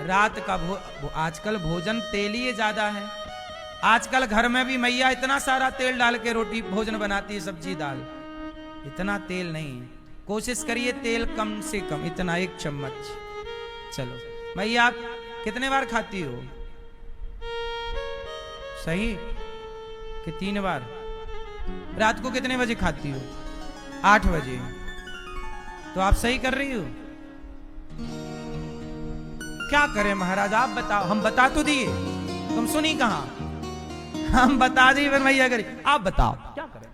रात का आजकल भोजन तेलीय ज्यादा है, आजकल घर में भी मैया इतना सारा तेल डाल के रोटी भोजन बनाती है, सब्जी दाल, इतना तेल नहीं, कोशिश करिए तेल कम से कम, इतना 1 चम्मच। चलो मैया आप कितने बार खाती हो? सही कि 3 बार? रात को कितने बजे खाती हो? 8 बजे, तो आप सही कर रही हो। क्या करें महाराज, आप बताओ, हम बता तो दिए, तुम सुनी कहां, हम बता दिए, फिर मैया करी, आप बताओ क्या करें।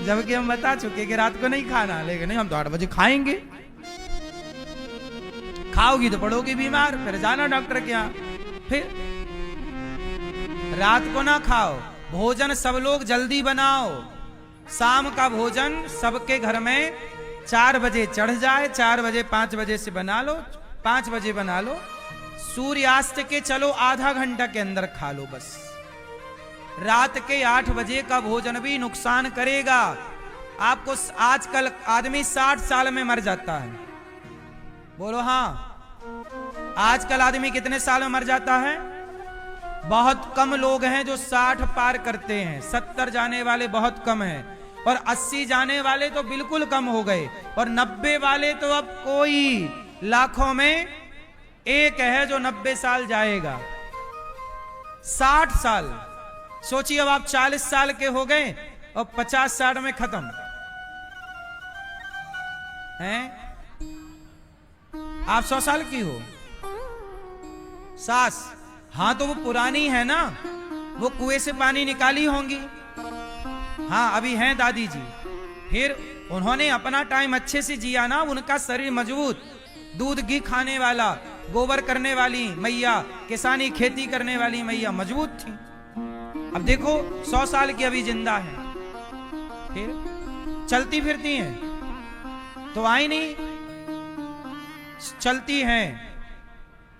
जबकि हम बता चुके कि रात को नहीं खाना, लेकिन नहीं हम तो 8 बजे खाएंगे। खाओगी तो पड़ोगी बीमार, फिर जाना डॉक्टर के यहाँ। फिर रात को ना खाओ, भोजन सब लोग जल्दी बनाओ, शाम का भोजन सबके घर में 4 बजे चढ़ जाए, 4 बजे 5 बजे से बना लो, 5 बजे बना लो, सूर्यास्त के चलो आधा घंटा के अंदर खा लो बस। रात के 8 बजे का भोजन भी नुकसान करेगा आपको। आजकल आदमी 60 साल में मर जाता है, बोलो हाँ, आजकल आदमी कितने साल में मर जाता है? बहुत कम लोग हैं जो 60 पार करते हैं, 70 जाने वाले बहुत कम हैं, और 80 जाने वाले तो बिल्कुल कम हो गए, और 90 वाले तो अब कोई लाखों में एक है जो 90 साल जाएगा। 60 साल सोचिए, अब आप 40 साल के हो गए और 50-60 में खत्म हैं। आप 100 साल की हो। सास, हाँ तो वो पुरानी है ना, वो कुएं से पानी निकाली होंगी, हाँ अभी हैं दादी जी, फिर उन्होंने अपना टाइम अच्छे से जिया ना, उनका शरीर मजबूत, दूध घी खाने वाला, गोबर करने वाली मैया, किसानी खेती करने वाली मैया मजबूत थी। अब देखो 100 साल की अभी जिंदा है, फिर चलती फिरती हैं तो आई नहीं, चलती हैं,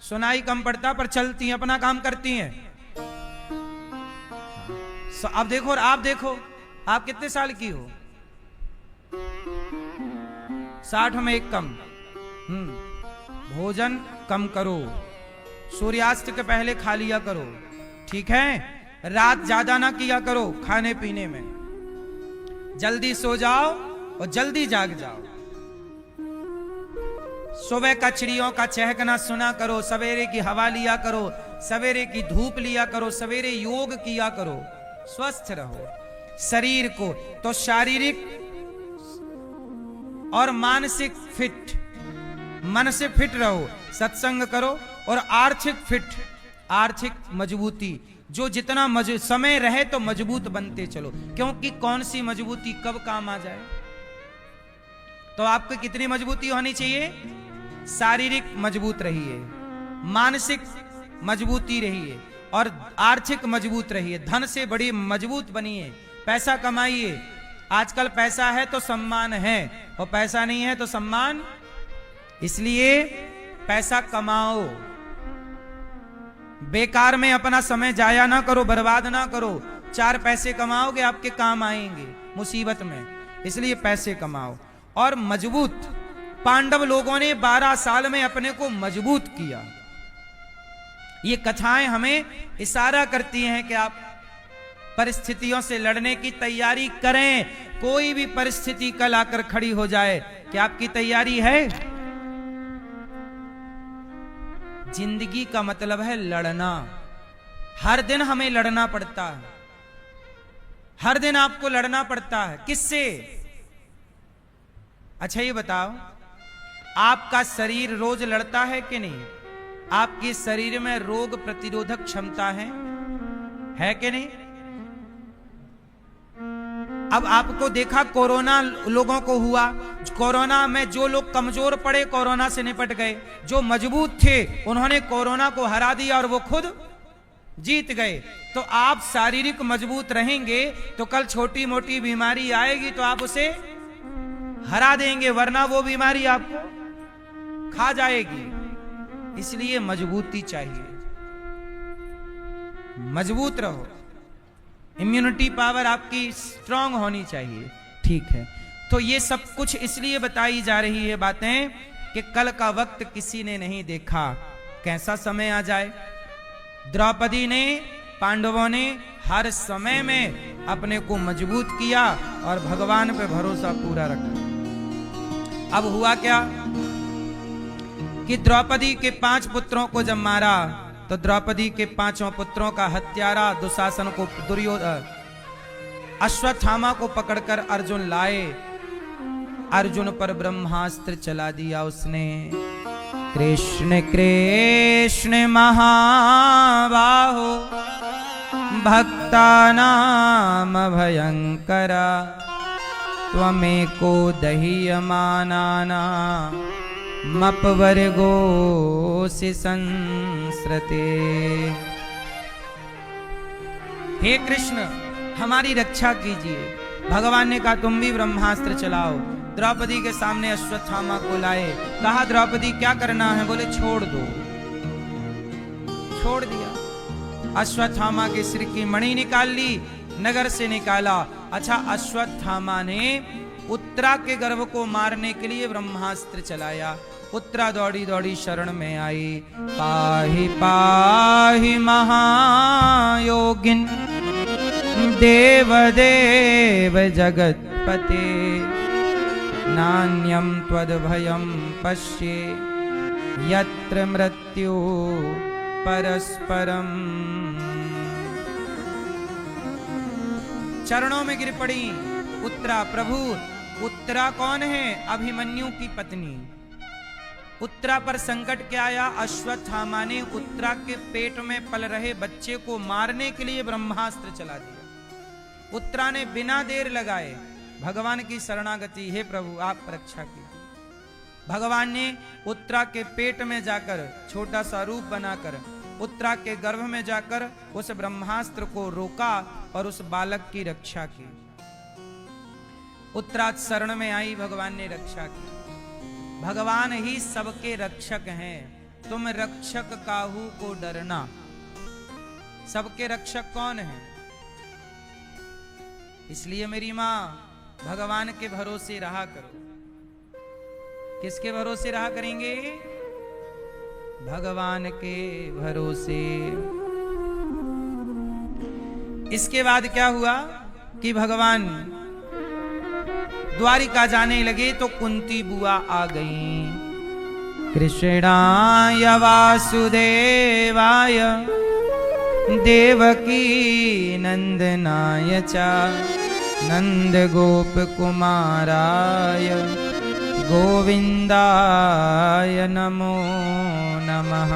सुनाई कम पड़ता पर चलती हैं, अपना काम करती हैं। अब देखो, और आप देखो, आप कितने साल की हो? 60 में एक कम। भोजन कम करो, सूर्यास्त के पहले खा लिया करो, ठीक है? रात ज्यादा ना किया करो खाने पीने में, जल्दी सो जाओ और जल्दी जाग जाओ। सुबह का चिड़ियों का चहकना सुना करो, सवेरे की हवा लिया करो, सवेरे की धूप लिया करो, सवेरे योग किया करो, स्वस्थ रहो शरीर को। तो शारीरिक और मानसिक फिट, मन से फिट रहो, सत्संग करो, और आर्थिक फिट, आर्थिक मजबूती, जो जितना समय रहे तो मजबूत बनते चलो, क्योंकि कौन सी मजबूती कब काम आ जाए। तो आपको कितनी मजबूती होनी चाहिए? शारीरिक मजबूत रहिए, मानसिक मजबूती रहिए, और आर्थिक मजबूत रहिए, धन से बड़ी मजबूत बनिए, पैसा कमाइए। आजकल पैसा है तो सम्मान है, और पैसा नहीं है तो सम्मान, इसलिए पैसा कमाओ, बेकार में अपना समय जाया ना करो, बर्बाद ना करो, 4 पैसे कमाओगे आपके काम आएंगे मुसीबत में, इसलिए पैसे कमाओ। और मजबूत, पांडव लोगों ने 12 साल में अपने को मजबूत किया। ये कथाएं हमें इशारा करती हैं कि आप परिस्थितियों से लड़ने की तैयारी करें। कोई भी परिस्थिति कल आकर खड़ी हो जाए, क्या आपकी तैयारी है? जिंदगी का मतलब है लड़ना। हर दिन हमें लड़ना पड़ता है, हर दिन आपको लड़ना पड़ता है। किससे? अच्छा ये बताओ, आपका शरीर रोज लड़ता है कि नहीं? आपके शरीर में रोग प्रतिरोधक क्षमता है कि नहीं? अब आपको देखा कोरोना लोगों को हुआ, कोरोना में जो लोग कमजोर पड़े कोरोना से निपट गए, जो मजबूत थे उन्होंने कोरोना को हरा दिया और वो खुद जीत गए। तो आप शारीरिक मजबूत रहेंगे तो कल छोटी मोटी बीमारी आएगी तो आप उसे हरा देंगे, वरना वो बीमारी आपको खा जाएगी। इसलिए मजबूती चाहिए, मजबूत रहो, इम्यूनिटी पावर आपकी स्ट्रांग होनी चाहिए। ठीक है, तो ये सब कुछ इसलिए बताई जा रही है बातें कि कल का वक्त किसी ने नहीं देखा, कैसा समय आ जाए। द्रौपदी ने, पांडवों ने हर समय में अपने को मजबूत किया और भगवान पे भरोसा पूरा रखा। अब हुआ क्या कि द्रौपदी के 5 पुत्रों को जब मारा तो द्रौपदी के 5 पुत्रों का हत्यारा दुशासन को, अश्वत्थामा को पकड़कर अर्जुन लाए। अर्जुन पर ब्रह्मास्त्र चला दिया उसने। कृष्ण कृष्ण महाबाहो भक्तानाम भयंकरा त्वमेको दह्यमानाना मपवर्गोऽसि संस्रते। हे कृष्ण, हमारी रक्षा कीजिए। भगवान ने कहा तुम भी ब्रह्मास्त्र चलाओ। द्रौपदी के सामने अश्वत्थामा को लाए, कहा द्रौपदी क्या करना है? बोले छोड़ दो। छोड़ दिया। अश्वत्थामा के सिर की मणि निकाल ली, नगर से निकाला। अच्छा, अश्वत्थामा ने उत्तरा के गर्भ को मारने के लिए ब्रह्मास्त्र चलाया। उत्तरा दौड़ी दौड़ी शरण में आई। पाहि पाहि महायोगिन देव देव जगत्पते नान्यं त्वद्भयं पश्ये यत्र मृत्यु परस्परम। चरणों में गिर पड़ी उत्तरा। प्रभु, उत्तरा कौन है? अभिमन्यु की पत्नी। उत्तरा पर संकट क्या आया? अश्वत्थामा ने उत्तरा के पेट में पल रहे बच्चे को मारने के लिए ब्रह्मास्त्र चला दिया। उत्तरा ने बिना देर लगाए भगवान की शरणागति, हे प्रभु आप रक्षा कीजिए। भगवान ने उत्तरा के पेट में जाकर छोटा सा रूप बनाकर उत्तरा के गर्भ में जाकर उस ब्रह्मास्त्र को रोका और उस बालक की रक्षा की। उत्तरा शरण में आई, भगवान ने रक्षा की। भगवान ही सबके रक्षक हैं, तुम रक्षक काहू को डरना। सबके रक्षक कौन है? इसलिए मेरी मां, भगवान के भरोसे रहा करो। किसके भरोसे रहा करेंगे? भगवान के भरोसे। इसके बाद क्या हुआ कि भगवान द्वारिका जाने लगे तो कुंती बुआ आ गई। कृष्णाय वासुदेवाय देवकी नंदनाय च नंद गोप कुमाराय गोविंदाय नमो नमः।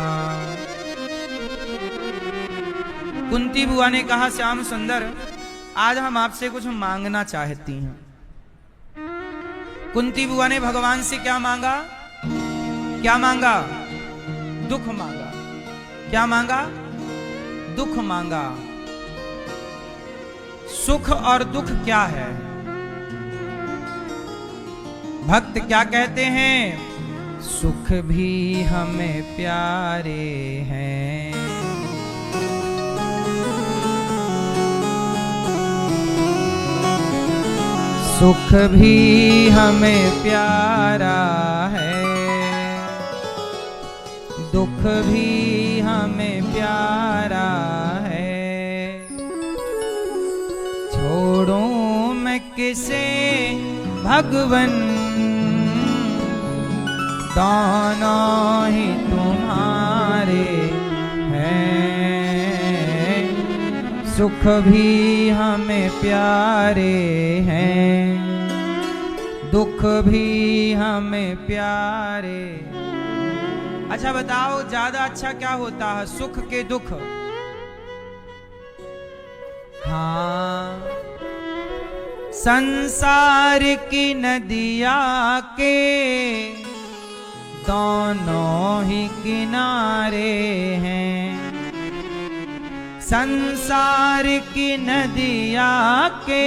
कुंती बुआ ने कहा, श्याम सुंदर, आज हम आपसे कुछ मांगना चाहती हैं। कुंती बुआ ने भगवान से क्या मांगा? क्या मांगा? दुख मांगा। क्या मांगा? दुख मांगा। सुख और दुख क्या है? भक्त क्या कहते हैं? सुख भी हमें प्यारे हैं, सुख भी हमें प्यारा है, दुख भी हमें प्यारा है। छोड़ूं मैं किसे भगवन, दोनों ही तुम्हारे हैं। सुख भी हमें प्यारे हैं, दुख भी हमें प्यारे। अच्छा बताओ, ज्यादा अच्छा क्या होता है, सुख के दुख? हाँ, संसार की नदिया के दोनों ही किनारे हैं। संसार की नदिया के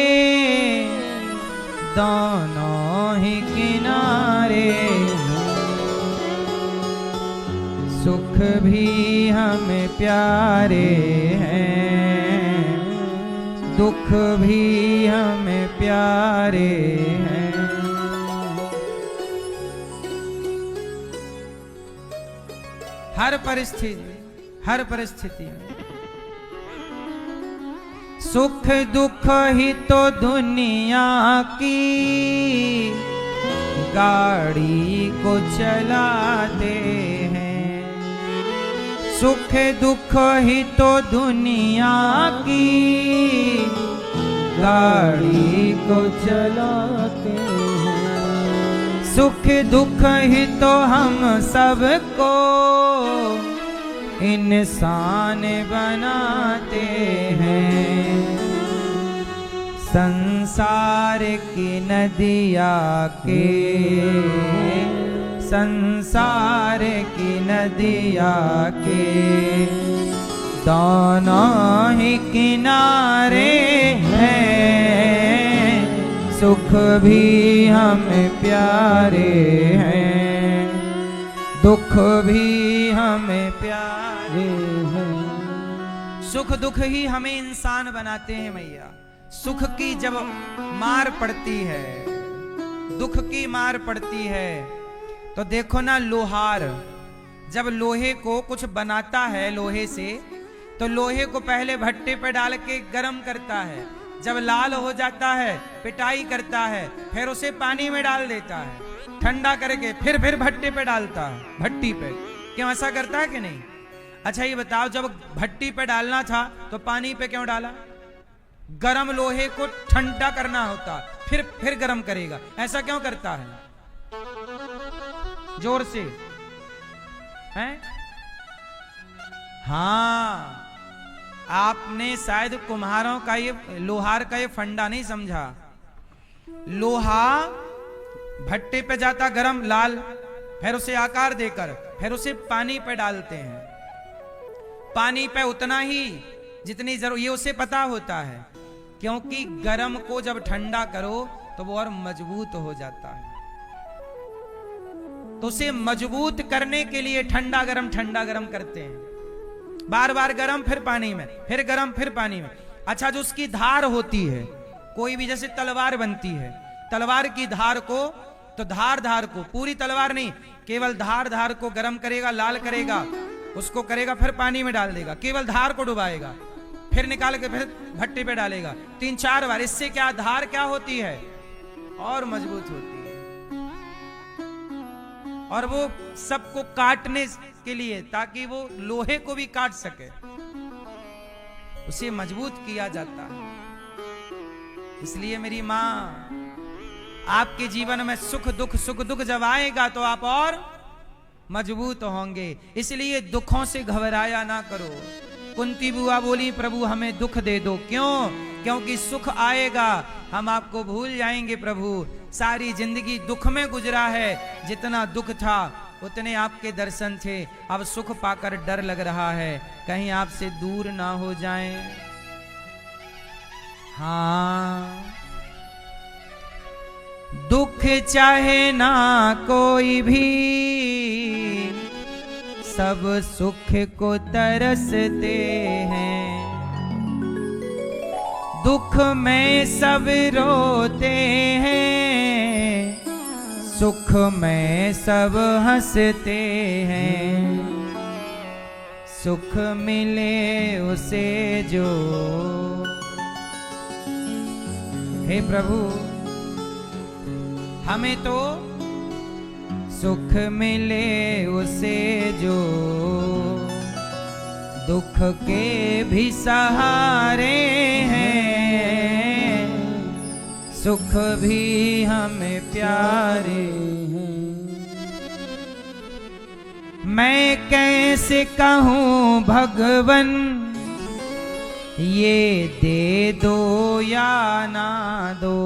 दोनों ही किनारे हैं। सुख भी हमें प्यारे हैं, दुख भी हमें प्यारे हैं। हर परिस्थिति में सुख दुख ही तो दुनिया की गाड़ी को चलाते हैं। सुख दुख ही तो दुनिया की गाड़ी को चलाते हैं। सुख दुख ही तो हम सबको इंसान बनाते हैं। संसार की नदिया के, संसार की नदिया के दोनों ही किनारे हैं। सुख भी हमें प्यारे हैं, दुख भी हमें प्यारे हैं। सुख दुख ही हमें इंसान बनाते हैं मैया। सुख की जब मार पड़ती है, दुख की मार पड़ती है, तो देखो ना, लोहार जब लोहे को कुछ बनाता है लोहे से, तो लोहे को पहले भट्टे पे डाल के गरम करता है। जब लाल हो जाता है पिटाई करता है, फिर उसे पानी में डाल देता है ठंडा करके, फिर भट्टे पे डालता है, भट्टी पे। क्यों ऐसा करता है कि नहीं? अच्छा ये बताओ, जब भट्टी पे डालना था तो पानी पे क्यों डाला? गरम लोहे को ठंडा करना होता, फिर गरम करेगा। ऐसा क्यों करता है? जोर से हैं? हाँ, आपने शायद कुम्हारों का ये, लोहार का ये फंडा नहीं समझा। लोहा भट्टे पे जाता गरम लाल, फिर उसे आकार देकर फिर उसे पानी पे डालते हैं। पानी पे उतना ही जितनी जरूर, ये उसे पता होता है, क्योंकि गरम को जब ठंडा करो तो वो और मजबूत हो जाता है। तो उसे मजबूत करने के लिए ठंडा गरम करते हैं। बार बार गरम, फिर पानी में, फिर गरम, फिर पानी में। अच्छा, जो उसकी धार होती है, कोई भी जैसे तलवार बनती है, तलवार की धार को, तो धार को, पूरी तलवार नहीं, केवल धार को गरम करेगा, लाल करेगा, उसको करेगा, फिर पानी में डाल देगा, केवल धार को डुबाएगा, फिर निकाल के फिर भट्टी पे डालेगा 3-4 बार। इससे क्या धार क्या होती है? और मजबूत होती है। और वो सबको काटने के लिए, ताकि वो लोहे को भी काट सके, उसे मजबूत किया जाता है। इसलिए मेरी मां, आपके जीवन में सुख दुख जब आएगा तो आप और मजबूत होंगे। इसलिए दुखों से घबराया ना करो। कुंती बुआ बोली, प्रभु हमें दुख दे दो। क्यों? क्योंकि सुख आएगा हम आपको भूल जाएंगे प्रभु। सारी जिंदगी दुख में गुजरा है, जितना दुख था उतने आपके दर्शन थे। अब सुख पाकर डर लग रहा है कहीं आपसे दूर ना हो जाएं। हाँ, दुख चाहे ना कोई भी, सब सुख को तरसते हैं। दुख में सब रोते हैं, सुख में सब हंसते हैं। सुख मिले उसे जो, हे प्रभु हमें तो सुख मिले उसे जो दुख के भी सहारे हैं, सुख भी हमें प्यारे हैं। मैं कैसे कहूँ भगवन ये दे दो या ना दो,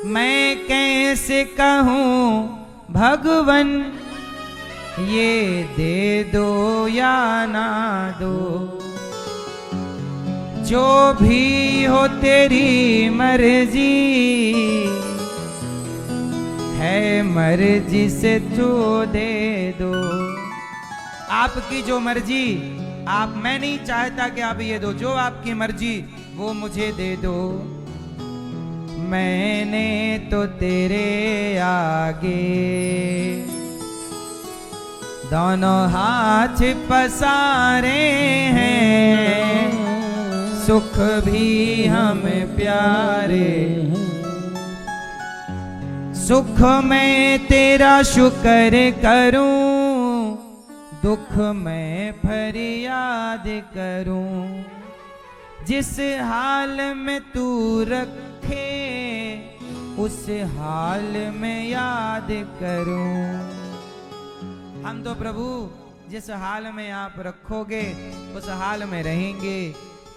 मैं कैसे कहूँ भगवन ये दे दो या ना दो। जो भी हो तेरी मर्जी है, मर्जी से तू दे दो। आपकी जो मर्जी, आप, मैं नहीं चाहता कि आप ये दो, जो आपकी मर्जी वो मुझे दे दो। मैंने तो तेरे आगे दोनों हाथ पसारे हैं, सुख भी हमें प्यारे हैं। सुख में तेरा शुक्र करूं, दुख में फरियाद करूं। जिस हाल में तू रखे उस हाल में याद करूं। हम तो प्रभु जिस हाल में आप रखोगे उस हाल में रहेंगे।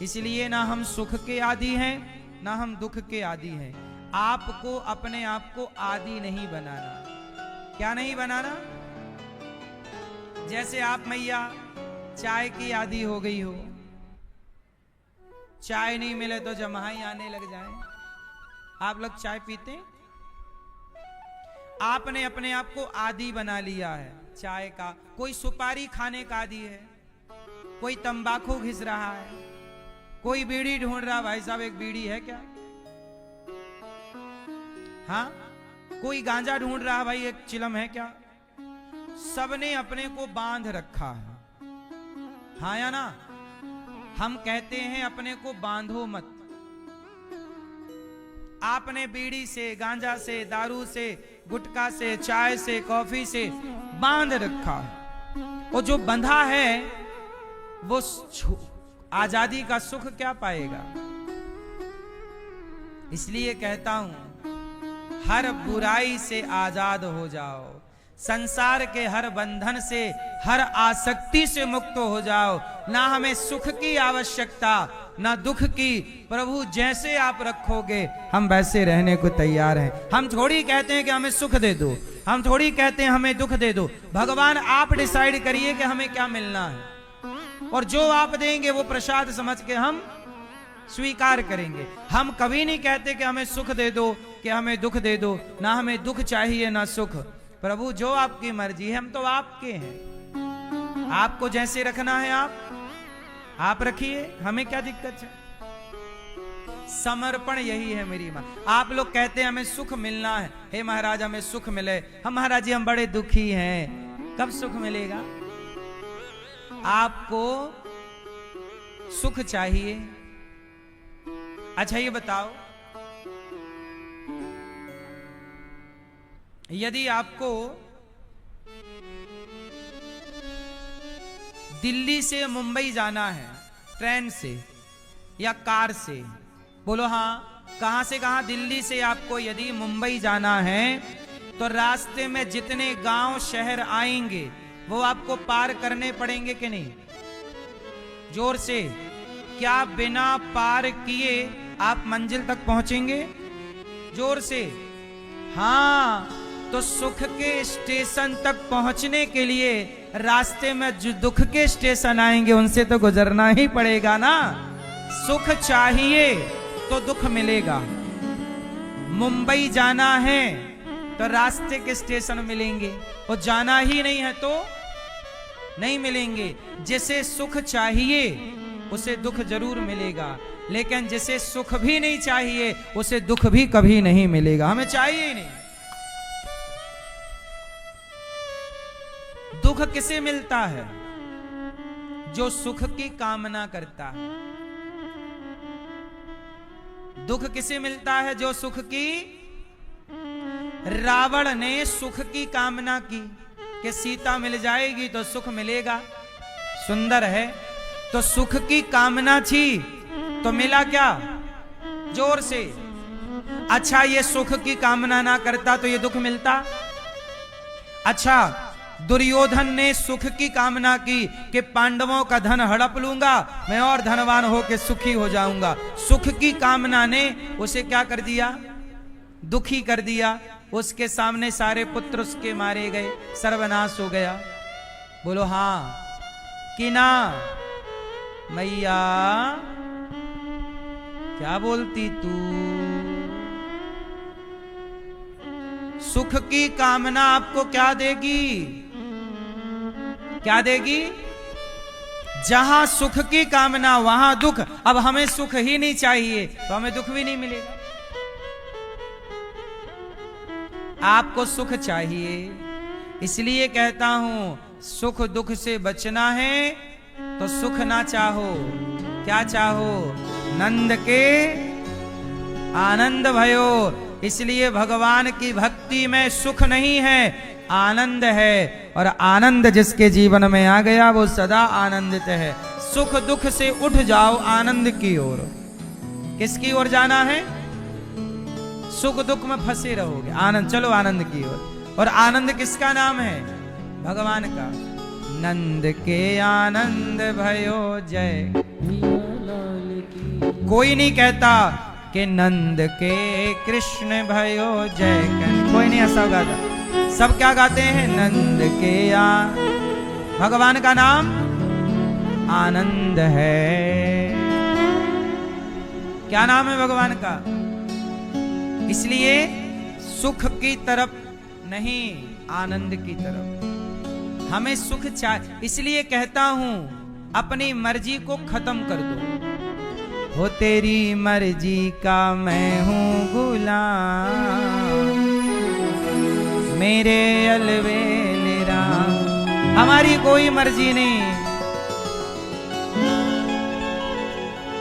इसलिए ना हम सुख के आदी हैं ना हम दुख के आदी हैं। आपको अपने आप को आदी नहीं बनाना। क्या नहीं बनाना? जैसे आप मैया चाय की आदी हो गई हो, चाय नहीं मिले तो जमाई आने लग जाए। आप लोग चाय पीते हैं? आपने अपने आप को आदी बना लिया है चाय का। कोई सुपारी खाने का आदी है, कोई तंबाकू घिस रहा है, कोई बीड़ी ढूंढ रहा। भाई साहब एक बीड़ी है क्या? हाँ, कोई गांजा ढूंढ रहा, भाई एक चिलम है क्या? सबने अपने को बांध रखा है। हाँ या ना? हम कहते हैं अपने को बांधो मत। आपने बीड़ी से, गांजा से, दारू से, गुटखा से, चाय से, कॉफी से बांध रखा है। वो जो बंधा है वो आजादी का सुख क्या पाएगा? इसलिए कहता हूं हर बुराई से आजाद हो जाओ, संसार के हर बंधन से, हर आसक्ति से मुक्त हो जाओ। ना हमें सुख की आवश्यकता ना दुख की। प्रभु जैसे आप रखोगे हम वैसे रहने को तैयार हैं। हम थोड़ी कहते हैं कि हमें सुख दे दो, हम थोड़ी कहते हैं हमें दुख दे दो। भगवान आप डिसाइड करिए कि हमें क्या मिलना है, और जो आप देंगे वो प्रसाद समझ के हम स्वीकार करेंगे। हम कभी नहीं कहते कि हमें सुख दे दो, कि हमें दुख दे दो। ना हमें दुख चाहिए ना सुख। प्रभु जो आपकी मर्जी है, हम तो आपके हैं। आपको जैसे रखना है आप रखिए, हमें क्या दिक्कत है? समर्पण यही है मेरी मां। आप लोग कहते हैं हमें सुख मिलना है, हे महाराज हमें सुख मिले। हम महाराज जी हम बड़े दुखी हैं। कब सुख मिलेगा? आपको सुख चाहिए। अच्छा ये बताओ, यदि आपको दिल्ली से मुंबई जाना है ट्रेन से या कार से, बोलो हाँ, कहां से कहां? दिल्ली से आपको यदि मुंबई जाना है तो रास्ते में जितने गांव शहर आएंगे वो आपको पार करने पड़ेंगे कि नहीं? जोर से, क्या बिना पार किए आप मंजिल तक पहुंचेंगे? जोर से। हाँ, तो सुख के स्टेशन तक पहुंचने के लिए रास्ते में जो दुख के स्टेशन आएंगे उनसे तो गुजरना ही पड़ेगा ना। सुख चाहिए तो दुख मिलेगा। मुंबई जाना है तो रास्ते के स्टेशन मिलेंगे, और जाना ही नहीं है तो नहीं मिलेंगे। जिसे सुख चाहिए उसे दुख जरूर मिलेगा। लेकिन जिसे सुख भी नहीं चाहिए उसे दुख भी कभी नहीं मिलेगा। हमें चाहिए ही नहीं। दुख किसे मिलता है? जो सुख की कामना करता है। दुख किसे मिलता है? जो सुख की। रावण ने सुख की कामना की कि सीता मिल जाएगी तो सुख मिलेगा, सुंदर है, तो सुख की कामना थी तो मिला क्या? जोर से। अच्छा, ये सुख की कामना ना करता तो ये दुख मिलता? अच्छा, दुर्योधन ने सुख की कामना की कि पांडवों का धन हड़प लूंगा मैं और धनवान होकर सुखी हो जाऊंगा। सुख की कामना ने उसे क्या कर दिया? दुखी कर दिया। उसके सामने सारे पुत्र उसके मारे गए, सर्वनाश हो गया। बोलो हां कि ना? मैया क्या बोलती तू? सुख की कामना आपको क्या देगी? क्या देगी? जहां सुख की कामना वहां दुख। अब हमें सुख ही नहीं चाहिए तो हमें दुख भी नहीं मिलेगा। आपको सुख चाहिए, इसलिए कहता हूं सुख दुख से बचना है तो सुख ना चाहो। क्या चाहो? नंद के आनंद भयो। इसलिए भगवान की भक्ति में सुख नहीं है, आनंद है। और आनंद जिसके जीवन में आ गया वो सदा आनंदित है। सुख दुख से उठ जाओ आनंद की ओर। किसकी ओर जाना है? सुख दुख में फंसे रहोगे, आनंद। चलो आनंद की ओर। और आनंद किसका नाम है? भगवान का। नंद के आनंद भयो जय। कोई नहीं कहता कि नंद के कृष्ण भयो जय। कोई नहीं ऐसा गाता। सब क्या गाते हैं? नंद के भगवान का नाम आनंद है। क्या नाम है भगवान का? इसलिए सुख की तरफ नहीं, आनंद की तरफ। हमें सुख चाहिए। इसलिए कहता हूं अपनी मर्जी को खत्म कर दो। हो तेरी मर्जी का मैं हूं गुलाम, मेरे अलवेल राम। हमारी कोई मर्जी नहीं।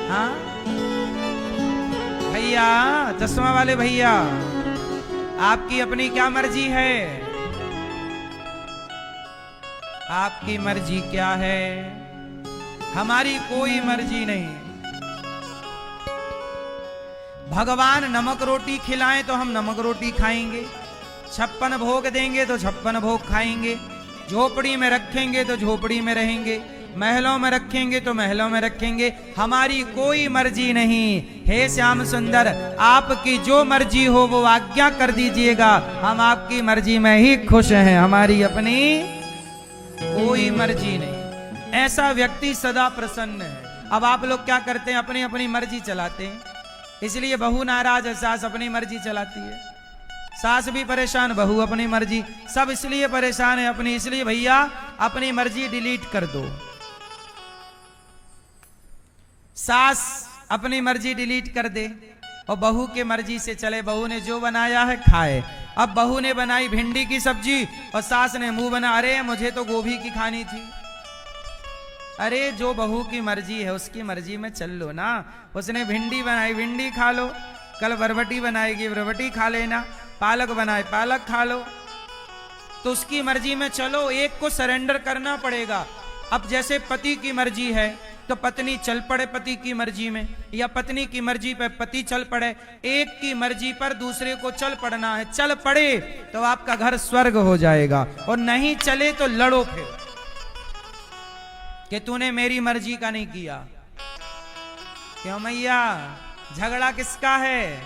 हाँ भैया, चश्मा वाले भैया, आपकी अपनी क्या मर्जी है? आपकी मर्जी क्या है? हमारी कोई मर्जी नहीं। भगवान नमक रोटी खिलाएं तो हम नमक रोटी खाएंगे, 56 भोग देंगे तो 56 भोग खाएंगे, झोपड़ी में रखेंगे तो झोपड़ी में रहेंगे, महलों में रखेंगे तो महलों में रखेंगे। हमारी कोई मर्जी नहीं। हे श्याम सुंदर, आपकी जो मर्जी हो वो आज्ञा कर दीजिएगा। हम आपकी मर्जी में ही खुश हैं, हमारी अपनी कोई मर्जी नहीं। ऐसा व्यक्ति सदा प्रसन्न है। अब आप लोग क्या करते हैं? अपनी अपनी मर्जी चलाते हैं। इसलिए बहू नाराज है, सास अपनी मर्जी चलाती है। सास भी परेशान, बहू अपनी मर्जी, सब इसलिए परेशान है अपनी। इसलिए भैया अपनी मर्जी डिलीट कर दो। सास अपनी मर्जी डिलीट कर दे और बहू के मर्जी से चले। बहू ने जो बनाया है खाए। अब बहू ने बनाई भिंडी की सब्जी और सास ने मुंह बना, अरे मुझे तो गोभी की खानी थी। अरे जो बहू की मर्जी है उसकी मर्जी में चल लो ना। उसने भिंडी बनाई, भिंडी खा लो। कल बरबटी बनाएगी, बरबटी खा लेना। पालक बनाए, पालक खा लो। तो उसकी मर्जी में चलो। एक को सरेंडर करना पड़ेगा। अब जैसे पति की मर्जी है तो पत्नी चल पड़े पति की मर्जी में, या पत्नी की मर्जी पर पति चल पड़े। एक की मर्जी पर दूसरे को चल पड़ना है। चल पड़े तो आपका घर स्वर्ग हो जाएगा, और नहीं चले तो लड़ो फिर कि तूने मेरी मर्जी का नहीं किया। क्यों मैया? झगड़ा किसका है?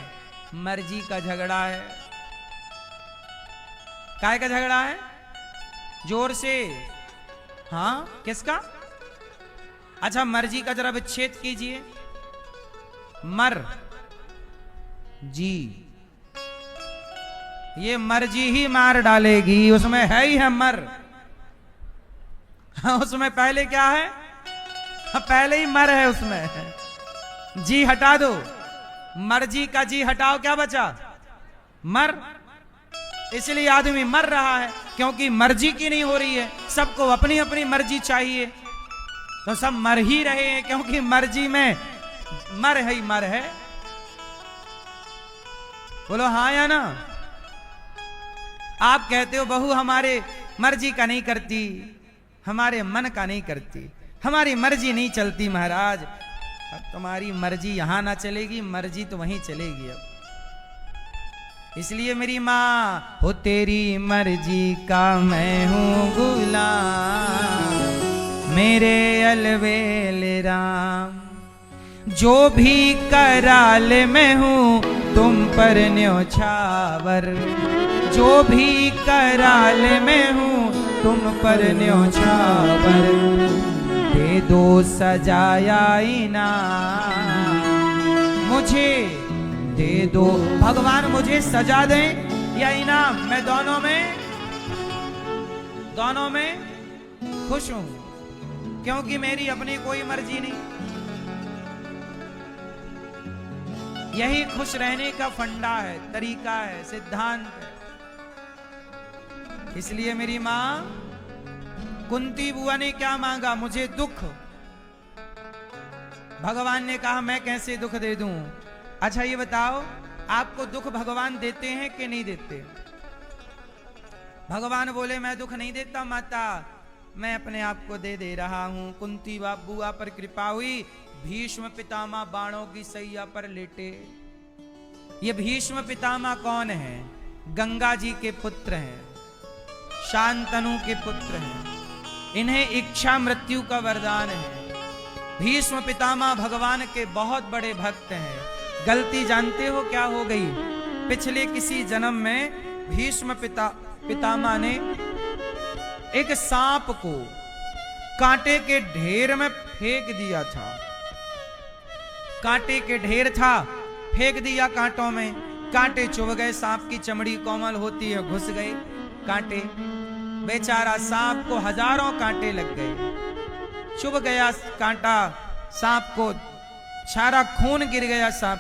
मर्जी का झगड़ा है। काय का झगड़ा है? जोर से। हाँ किसका? अच्छा मर्जी का जरा विच्छेद कीजिए। मर जी, ये मर्जी ही मार डालेगी। उसमें है ही है मर। उसमें पहले क्या है? पहले ही मर है उसमें। जी हटा दो, मर्जी का जी हटाओ, क्या बचा? मर। इसलिए आदमी मर रहा है, क्योंकि मर्जी की नहीं हो रही है, सबको अपनी अपनी मर्जी चाहिए, तो सब मर ही रहे हैं, क्योंकि मर्जी में मर ही मर है। बोलो हाँ या ना? आप कहते हो बहू हमारे मर्जी का नहीं करती, हमारे मन का नहीं करती, हमारी मर्जी नहीं चलती महाराज। अब तुम्हारी मर्जी यहां ना चलेगी, मर्जी तो वहीं चलेगी। अब इसलिए मेरी माँ हो तेरी मर्जी का मैं हूं गुलाम, मेरे अलवेल राम। जो भी कराल में हूं तुम पर न्योछावर, जो भी कराल में हूं तुम पर न्योछावर। दे दो सजाया इनाम, मुझे दे दो भगवान, मुझे सजा दें या इनाम, मैं दोनों में खुश हूं, क्योंकि मेरी अपनी कोई मर्जी नहीं। यही खुश रहने का फंडा है, तरीका है, सिद्धांत है। इसलिए मेरी मां कुंती बुआ ने क्या मांगा? मुझे दुख। भगवान ने कहा मैं कैसे दुख दे दूं? अच्छा ये बताओ, आपको दुख भगवान देते हैं कि नहीं देते? भगवान बोले मैं दुख नहीं देता माता, मैं अपने आप को दे रहा हूं। कुंती बुआ पर कृपा हुई, भीष्म पितामह बाणों की सैया पर लेटे। ये भीष्म पितामह कौन है? गंगा जी के पुत्र हैं, शांतनु के पुत्र हैं, इन्हें इच्छा मृत्यु का वरदान है। भीष्म पितामह भगवान के बहुत बड़े भक्त हैं। गलती जानते हो क्या हो गई? पिछले किसी जन्म में भीष्म पितामह ने एक सांप को कांटे के ढेर में फेंक दिया था। कांटे के ढेर था, फेंक दिया कांटों में, कांटे चुभ गए, सांप की चमड़ी कोमल होती है, घुस गए कांटे। बेचारा सांप को हजारों कांटे लग गए, चुभ गया कांटा सांप को, सारा खून गिर गया सांप